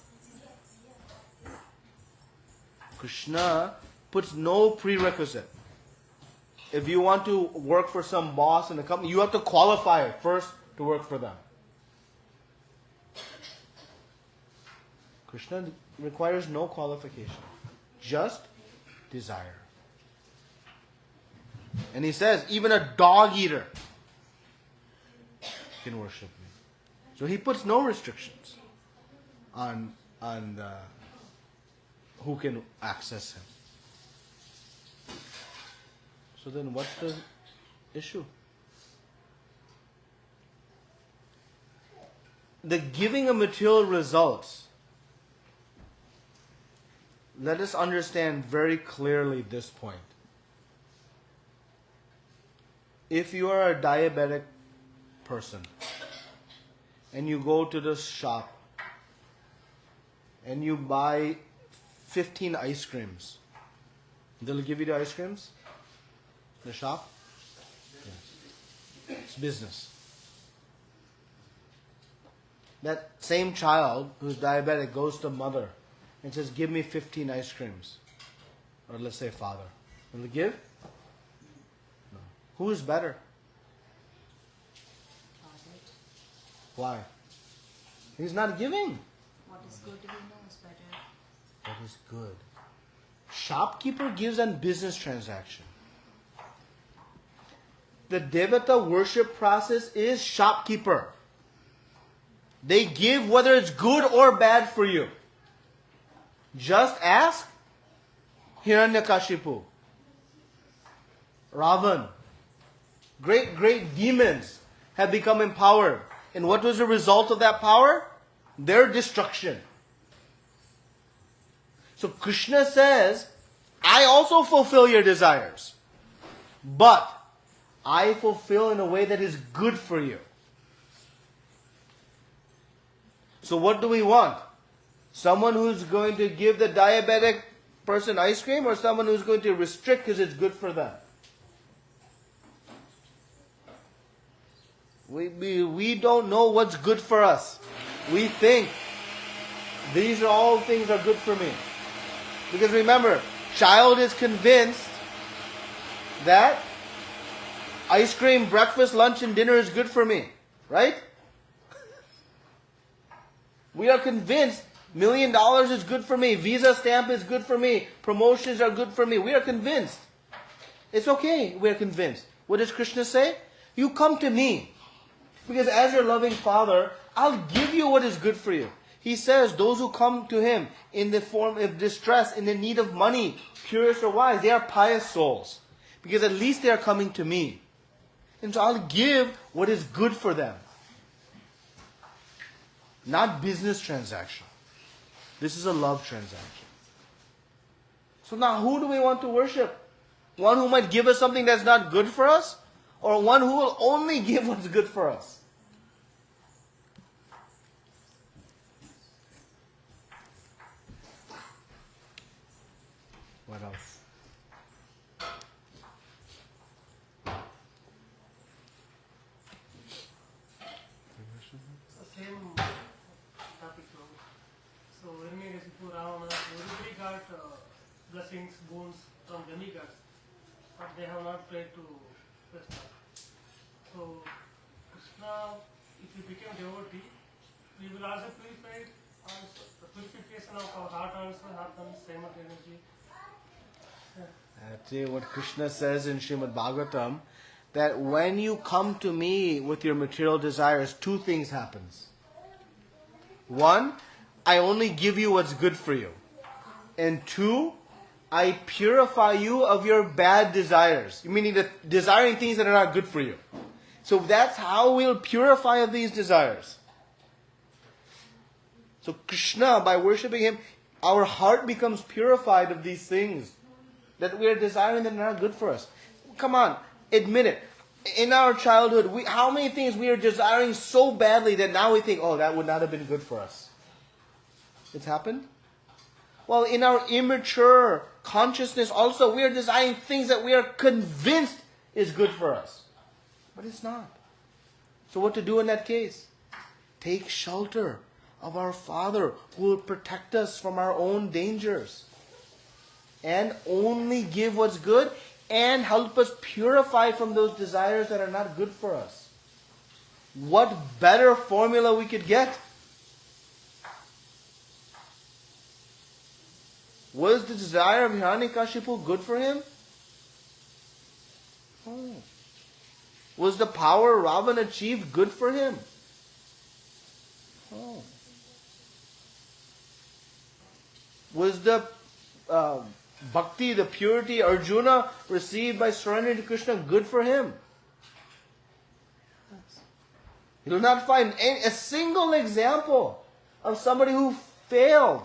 Krishna puts no prerequisite. If you want to work for some boss in a company, you have to qualify first to work for them. Krishna requires no qualification, just desire. And he says, even a dog eater can worship me. So he puts no restrictions on who can access him. So then what's the issue? The giving of material results, let us understand very clearly this point. if you are a diabetic person and you go to the shop and you buy 15 ice creams, they'll give you the ice creams? The shop? Yes. It's business. That same child who's diabetic goes to mother and says, give me 15 ice creams. Or let's say father. Will he give? No. Who is better? Why? He's not giving. What is good we know is better. What is good? Shopkeeper gives on business transaction. The Devata worship process is shopkeeper. They give whether it's good or bad for you. Just ask Hiranyakashipu, Ravan. Great demons have become empowered. And what was the result of that power? Their destruction. So Krishna says, I also fulfill your desires. But I fulfill in a way that is good for you. So what do we want? Someone who's going to give the diabetic person ice cream, or someone who's going to restrict because it's good for them? We don't know what's good for us. We think these are all things are good for me. Because remember, child is convinced that ice cream, breakfast, lunch, and dinner is good for me. Right? We are convinced $1 million is good for me. Visa stamp is good for me. Promotions are good for me. We are convinced. It's okay. We are convinced. What does Krishna say? You come to me. Because as your loving Father, I'll give you what is good for you. He says those who come to Him in the form of distress, in the need of money, curious or wise, they are pious souls. Because at least they are coming to me. And so I'll give what is good for them. Not business transaction. This is a love transaction. So now who do we want to worship? One who might give us something that's not good for us? Or one who will only give what's good for us? What else? Same topic. So Hiranyakashipu, Ravana, everybody got blessings, boons from demigods, but they have not prayed to Krishna. So Krishna, if you become devotee, we will also purify. Also, the purification of our heart also happens simultaneously. Actually, what Krishna says in Srimad Bhagavatam, that when you come to me with your material desires, two things happens. One, I only give you what's good for you. And two, I purify you of your bad desires. Meaning that desiring things that are not good for you. So that's how we'll purify of these desires. So Krishna, by worshipping Him, our heart becomes purified of these things that we are desiring that are not good for us. Come on, admit it. In our childhood, how many things we are desiring so badly that now we think, oh, that would not have been good for us. It's happened? Well, in our immature consciousness also, we are desiring things that we are convinced is good for us. But it's not. So what to do in that case? Take shelter of our Father who will protect us from our own dangers. And only give what's good and help us purify from those desires that are not good for us. What better formula we could get? Was the desire of Hiranyakashipu good for him? Oh. Was the power Ravan achieved good for him? Oh. Was the bhakti, the purity Arjuna received by surrendering to Krishna good for him? You will not find a single example of somebody who failed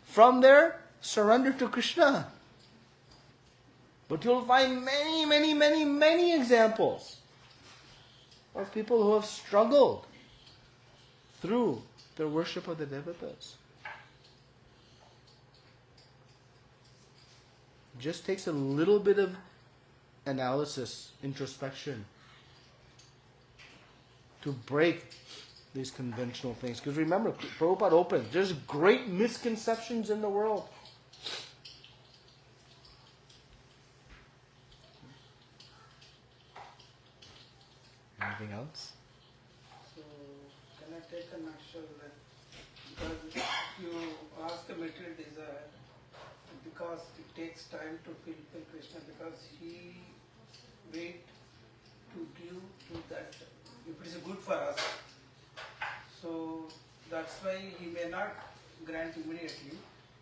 from their surrender to Krishna. But you'll find many, many, many, many examples of people who have struggled through their worship of the devatas. It just takes a little bit of analysis, introspection to break these conventional things. Because remember, Prabhupada opens, there's great misconceptions in the world. Anything else? So, can I take a nutshell that because if you ask a material desire, because it takes time to fulfill Krishna, because he wait to give to that, if it is good for us. So that's why he may not grant immediately,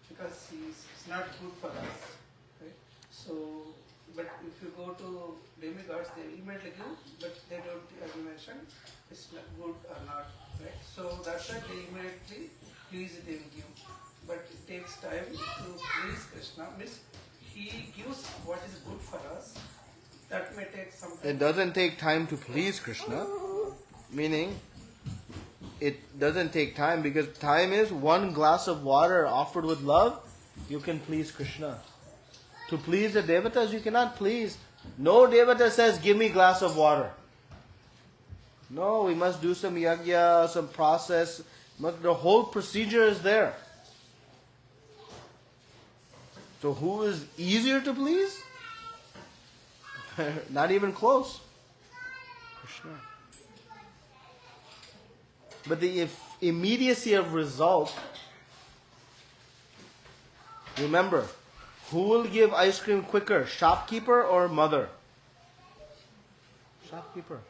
because it's not good for us. Right? So, but if you go to demigods, they immediately give, but they don't, as you mentioned, it's not good or not. Right? So that's why they immediately please they will give. But it takes time to please Krishna. Means he gives what is good for us. That may take some time. It doesn't take time to please Krishna. Meaning, it doesn't take time, because time is one glass of water offered with love, you can please Krishna. To please the devatas, you cannot please. No devata says, give me a glass of water. No, we must do some yajna, some process. The whole procedure is there. So who is easier to please? Not even close. Krishna. But the immediacy of result, remember, who will give ice cream quicker, shopkeeper or mother? Shopkeeper.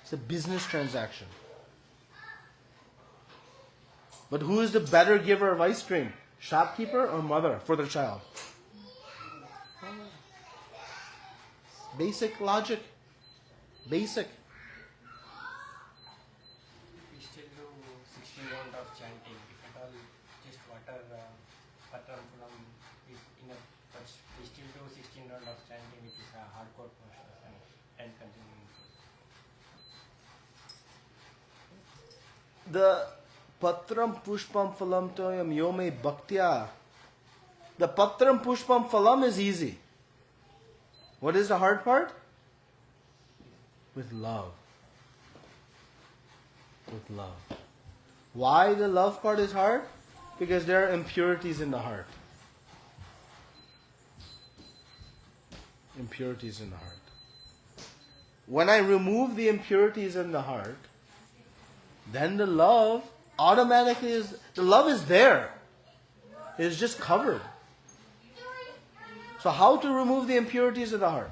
It's a business transaction. But who is the better giver of ice cream? Shopkeeper or mother for the child? Basic logic. Basic. We still do 16 rounds of chanting. If at all, just water, patram pulam is enough. But we still do 16 rounds of chanting, which is a hardcore process and continuing. The patram pushpam phalam toyam yome bhaktya. The patram pushpam phalam is easy. What is the hard part? With love. With love. Why the love part is hard? Because there are impurities in the heart. Impurities in the heart. When I remove the impurities in the heart, then the love automatically is, the love is there. It is just covered. So how to remove the impurities of the heart?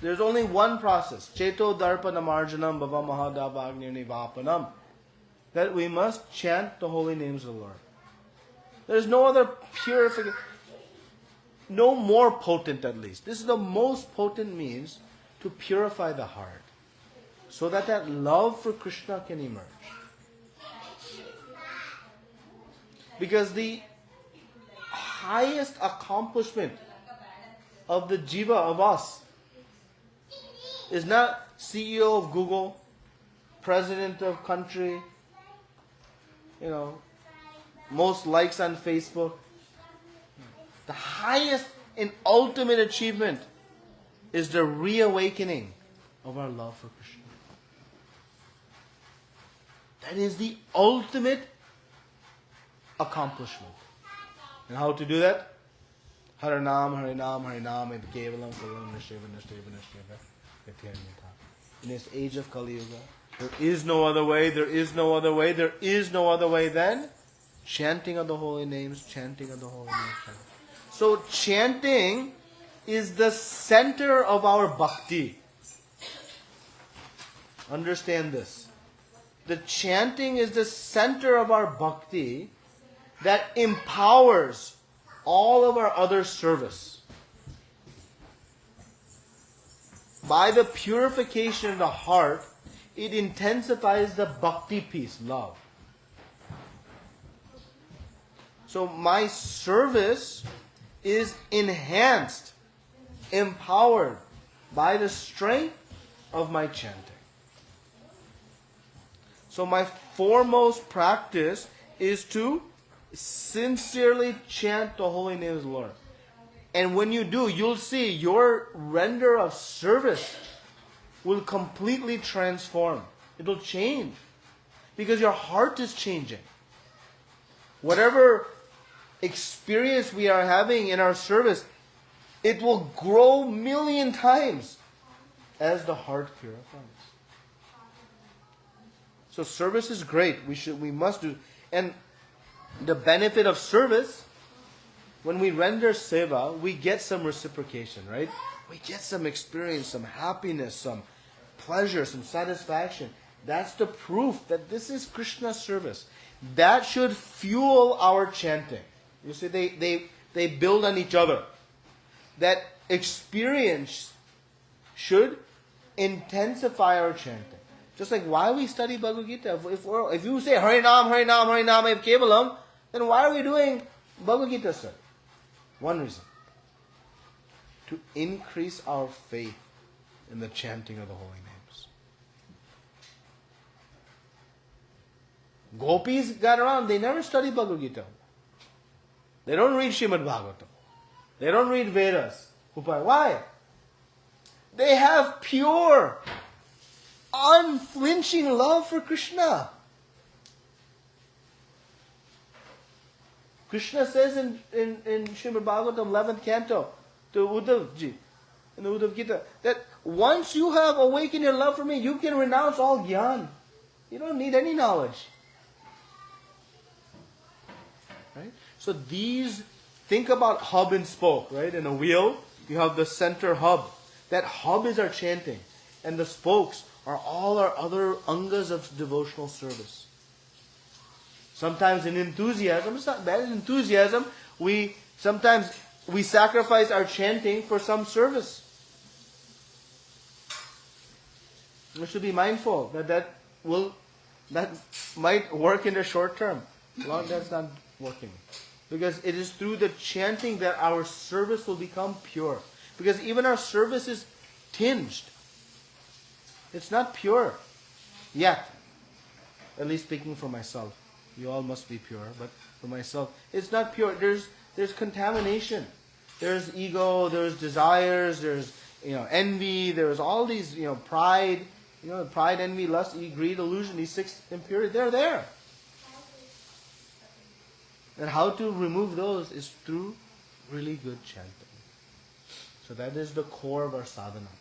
There's only one process. Cheto darpana marjanam bhava mahadava agni nivapanam. That we must chant the holy names of the Lord. There's no other purification. No more potent, at least. This is the most potent means to purify the heart, so that that love for Krishna can emerge. Because the highest accomplishment of the jiva, of us, is not CEO of Google, president of country, most likes on Facebook. The highest and ultimate achievement is the reawakening of our love for Krishna. That is the ultimate accomplishment. And how to do that? Harinam, Harinam, Harinam, and Kevalam, Kalam, Nisheva, Nisheva, Nisheva, Nitya. In this age of Kali Yuga, there is no other way, there is no other way, there is no other way than chanting of the holy names, chanting of the holy names. So chanting is the center of our bhakti. Understand this. The chanting is the center of our bhakti that empowers all of our other service. By the purification of the heart, it intensifies the bhakti piece, love. So my service is enhanced, empowered by the strength of my chanting. So my foremost practice is to sincerely chant the holy name of the Lord. And when you do, you'll see your render of service will completely transform. It'll change. Because your heart is changing. Whatever experience we are having in our service, it will grow 1,000,000 times as the heart purifies. So service is great. We must do. And the benefit of service, when we render seva, we get some reciprocation, right? We get some experience, some happiness, some pleasure, some satisfaction. That's the proof that this is Krishna's service. That should fuel our chanting. You see, they build on each other. That experience should intensify our chanting. Just like why we study Bhagavad Gita. If you say Harinam, Harinam, Harinam Ev Kevalam, then why are we doing Bhagavad Gita study? One reason. To increase our faith in the chanting of the holy names. Gopis got around, they never study Bhagavad Gita. They don't read Srimad Bhagavatam. They don't read Vedas. Why? They have pure, unflinching love for Krishna. Krishna says in Srimad Bhagavatam 11th canto to Uddhavji, in the Uddhav Gita, that once you have awakened your love for me, you can renounce all gyan. You don't need any knowledge. Right? So think about hub and spoke, right? In a wheel, you have the center hub. That hub is our chanting. And the spokes are all our other angas of devotional service. Sometimes in enthusiasm, it's not bad. In enthusiasm, we sacrifice our chanting for some service. We should be mindful that might work in the short term. Long that's not working. Because it is through the chanting that our service will become pure. Because even our service is tinged. It's not pure yet. At least speaking for myself. You all must be pure, but for myself, it's not pure. There's contamination. There's ego, there's desires, there's envy, there's all these pride, pride, envy, lust, greed, illusion, these 6 impurities, they're there. And how to remove those is through really good chanting. So that is the core of our sadhana.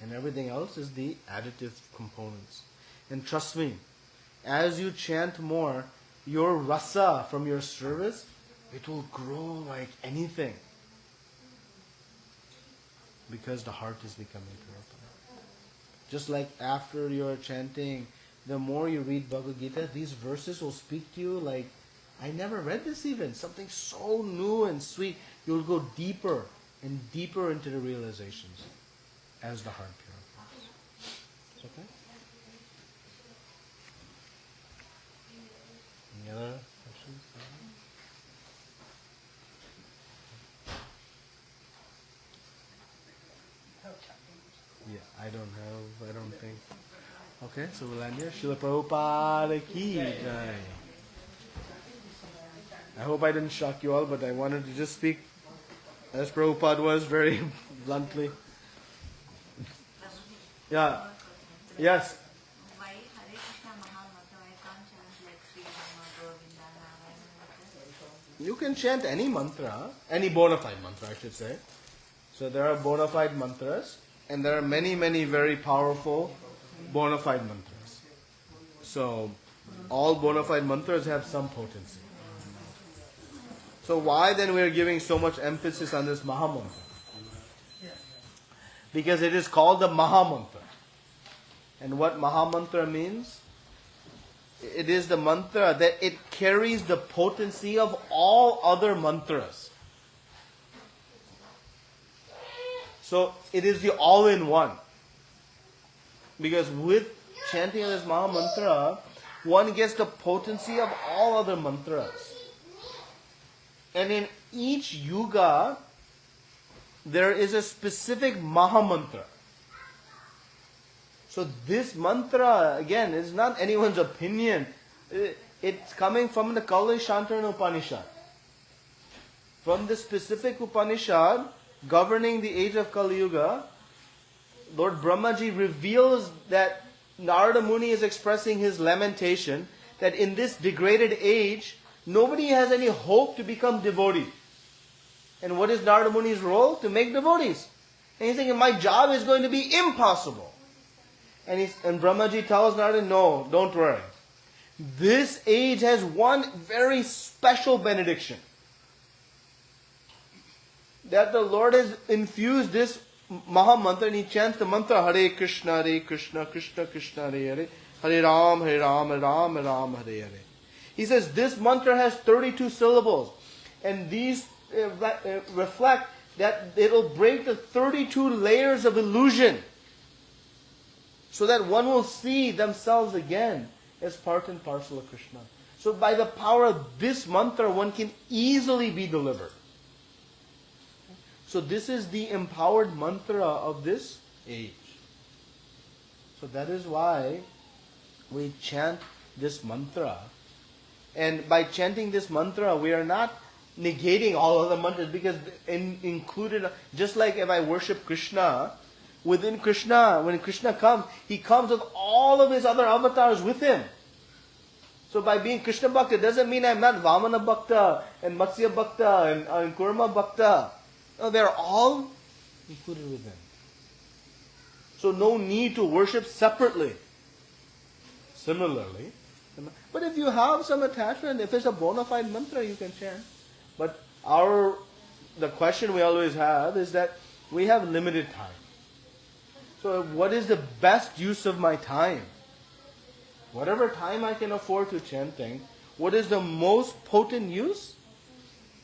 And everything else is the additive components. And trust me, as you chant more, your rasa from your service, it will grow like anything. Because the heart is becoming purified. Just like after you're chanting, the more you read Bhagavad Gita, these verses will speak to you like, I never read this even. Something so new and sweet. You'll go deeper and deeper into the realizations as the heart purifies. Okay? Any other questions? Yeah, I don't think. Okay, so we'll end here. Srila Prabhupada ki jai. I hope I didn't shock you all, but I wanted to just speak as Prabhupada was, very bluntly. Yeah. Yes. Why Hare Krishna Mahamantra? I can't chant like Sri Rama, Govinda, Narayana. You can chant any mantra, any bona fide mantra, I should say. So there are bona fide mantras, and there are many, many very powerful bona fide mantras. So all bona fide mantras have some potency. So why then we are giving so much emphasis on this Mahamantra? Because it is called the Mahamantra. And what Mahamantra means? It is the mantra that it carries the potency of all other mantras. So it is the all-in-one. Because with chanting of this Mahamantra, one gets the potency of all other mantras. And in each yuga, there is a specific Mahamantra. So this mantra, again, is not anyone's opinion. It's coming from the Kali Shantana Upanishad. From the specific Upanishad governing the age of Kali Yuga, Lord Brahmaji reveals that Narada Muni is expressing his lamentation that in this degraded age, nobody has any hope to become devotee. And what is Narada Muni's role? To make devotees. And he's thinking, my job is going to be impossible. And Brahmaji tells Narada, no, don't worry. This age has one very special benediction. That the Lord has infused this Maha Mantra, and he chants the mantra Hare Krishna, Krishna Krishna, Hare Hare, Hare Ram, Ram Ram, Hare Hare. He says this mantra has 32 syllables, and these reflect that it'll break the 32 layers of illusion, so that one will see themselves again as part and parcel of Krishna. So by the power of this mantra, one can easily be delivered. So this is the empowered mantra of this age. So that is why we chant this mantra. And by chanting this mantra, we are not negating all other mantras, because included, just like if I worship Krishna, within Krishna, when Krishna comes, he comes with all of his other avatars with him. So by being Krishna Bhakta, doesn't mean I'm not Vamana Bhakta and Matsya Bhakta and Kurma Bhakta. No, they're all included within. So no need to worship separately. Similarly, but if you have some attachment, if it's a bona fide mantra, you can chant. But the question we always have is that we have limited time. So what is the best use of my time? Whatever time I can afford to chanting, what is the most potent use?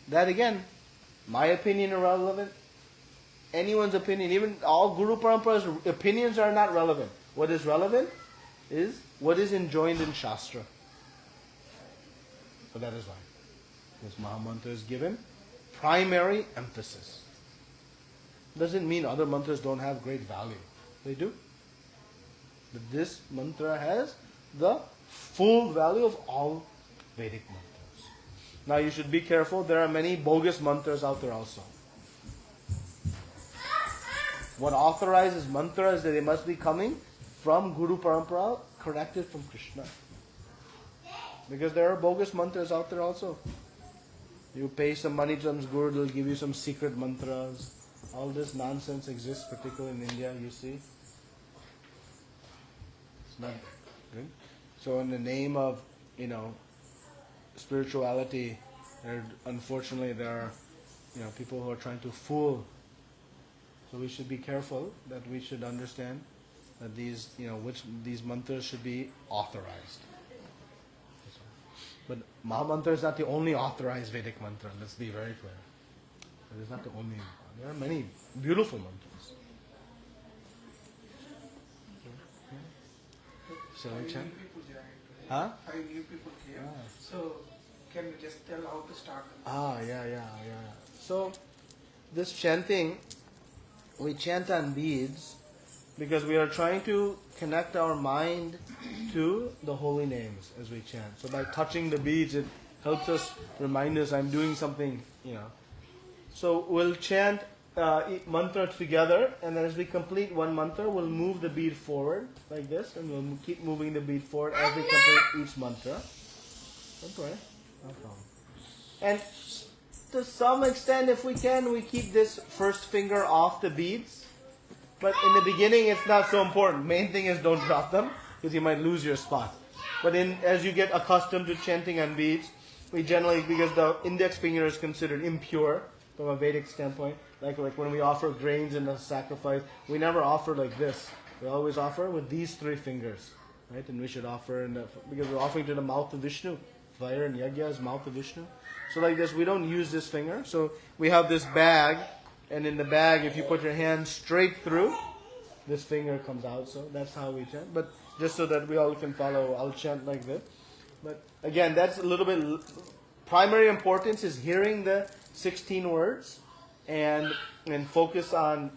That again, my opinion irrelevant, anyone's opinion, even all Guru Parampara's opinions are not relevant. What is relevant is what is enjoined in Shastra. So that is why this Mahamantra is given primary emphasis. Doesn't mean other mantras don't have great value. They do. But this mantra has the full value of all Vedic mantras. Now you should be careful. There are many bogus mantras out there also. What authorizes mantra is that they must be coming from Guru Parampara, corrected from Krishna. Because there are bogus mantras out there also. You pay some money to some guru, they'll give you some secret mantras. All this nonsense exists, particularly in India, you see. It's not good. So in the name of, spirituality, unfortunately there are, people who are trying to fool. So we should be careful, that we should understand that these mantras should be authorized. But Mahamantra is not the only authorized Vedic mantra. Let's be very clear. It is not the only. There are many beautiful mantras. Shall we chant? People joined. Huh? 5 new people came. Ah. So can you just tell how to start? Yeah. So this chanting, we chant on beads because we are trying to connect our mind to the holy names as we chant. So by touching the beads, it helps us remind us I'm doing something, So we'll chant mantra together, and then as we complete one mantra, we'll move the bead forward like this, and we'll keep moving the bead forward as we complete each mantra. Don't worry, no problem. And to some extent, if we can, we keep this first finger off the beads. But in the beginning, it's not so important. Main thing is don't drop them, because you might lose your spot. But as you get accustomed to chanting on beads, we generally, because the index finger is considered impure from a Vedic standpoint, like when we offer grains in a sacrifice, we never offer like this. We always offer with these 3 fingers, right? And we should offer, because we're offering to the mouth of Vishnu. Fire and yajna is mouth of Vishnu. So like this, we don't use this finger. So we have this bag, and in the bag, if you put your hand straight through, this finger comes out. So that's how we chant. But just so that we all can follow, I'll chant like this. But again, that's a little bit primary importance is hearing the 16 words and focus on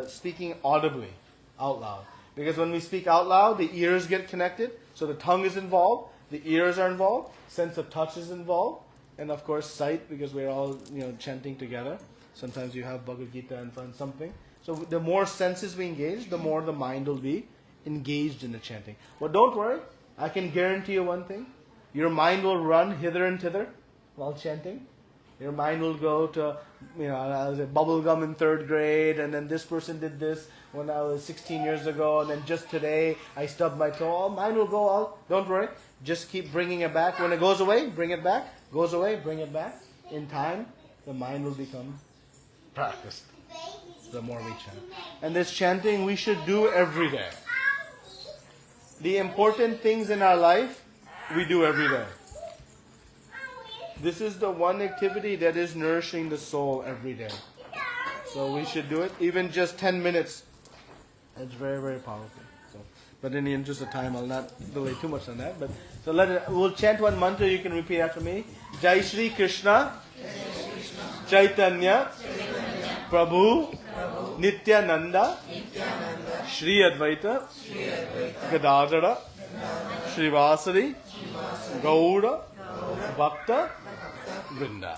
speaking audibly, out loud. Because when we speak out loud, the ears get connected, so the tongue is involved, the ears are involved, sense of touch is involved, and of course sight, because we're all chanting together. Sometimes you have Bhagavad Gita in front, something. So the more senses we engage, the more the mind will be engaged in the chanting. But don't worry, I can guarantee you one thing. Your mind will run hither and thither while chanting. Your mind will go to, I was at bubble gum in 3rd grade, and then this person did this when I was 16 years ago, and then just today I stubbed my toe. Mine will go out. Don't worry. Just keep bringing it back. When it goes away, bring it back. Goes away, bring it back. In time, the mind will become practiced the more we chant. And this chanting we should do every day. The important things in our life, we do every day. This is the one activity that is nourishing the soul every day. So we should do it, even just 10 minutes. It's very, very powerful. So, but in the interest of time, I'll not delay too much on that. But so we'll chant one mantra. You can repeat after me. Jai Shri Krishna, Chaitanya, Prabhu, Nityananda, Shri Advaita, Gadadara, Srivasari, Gaura, Bhakta, Vrinda.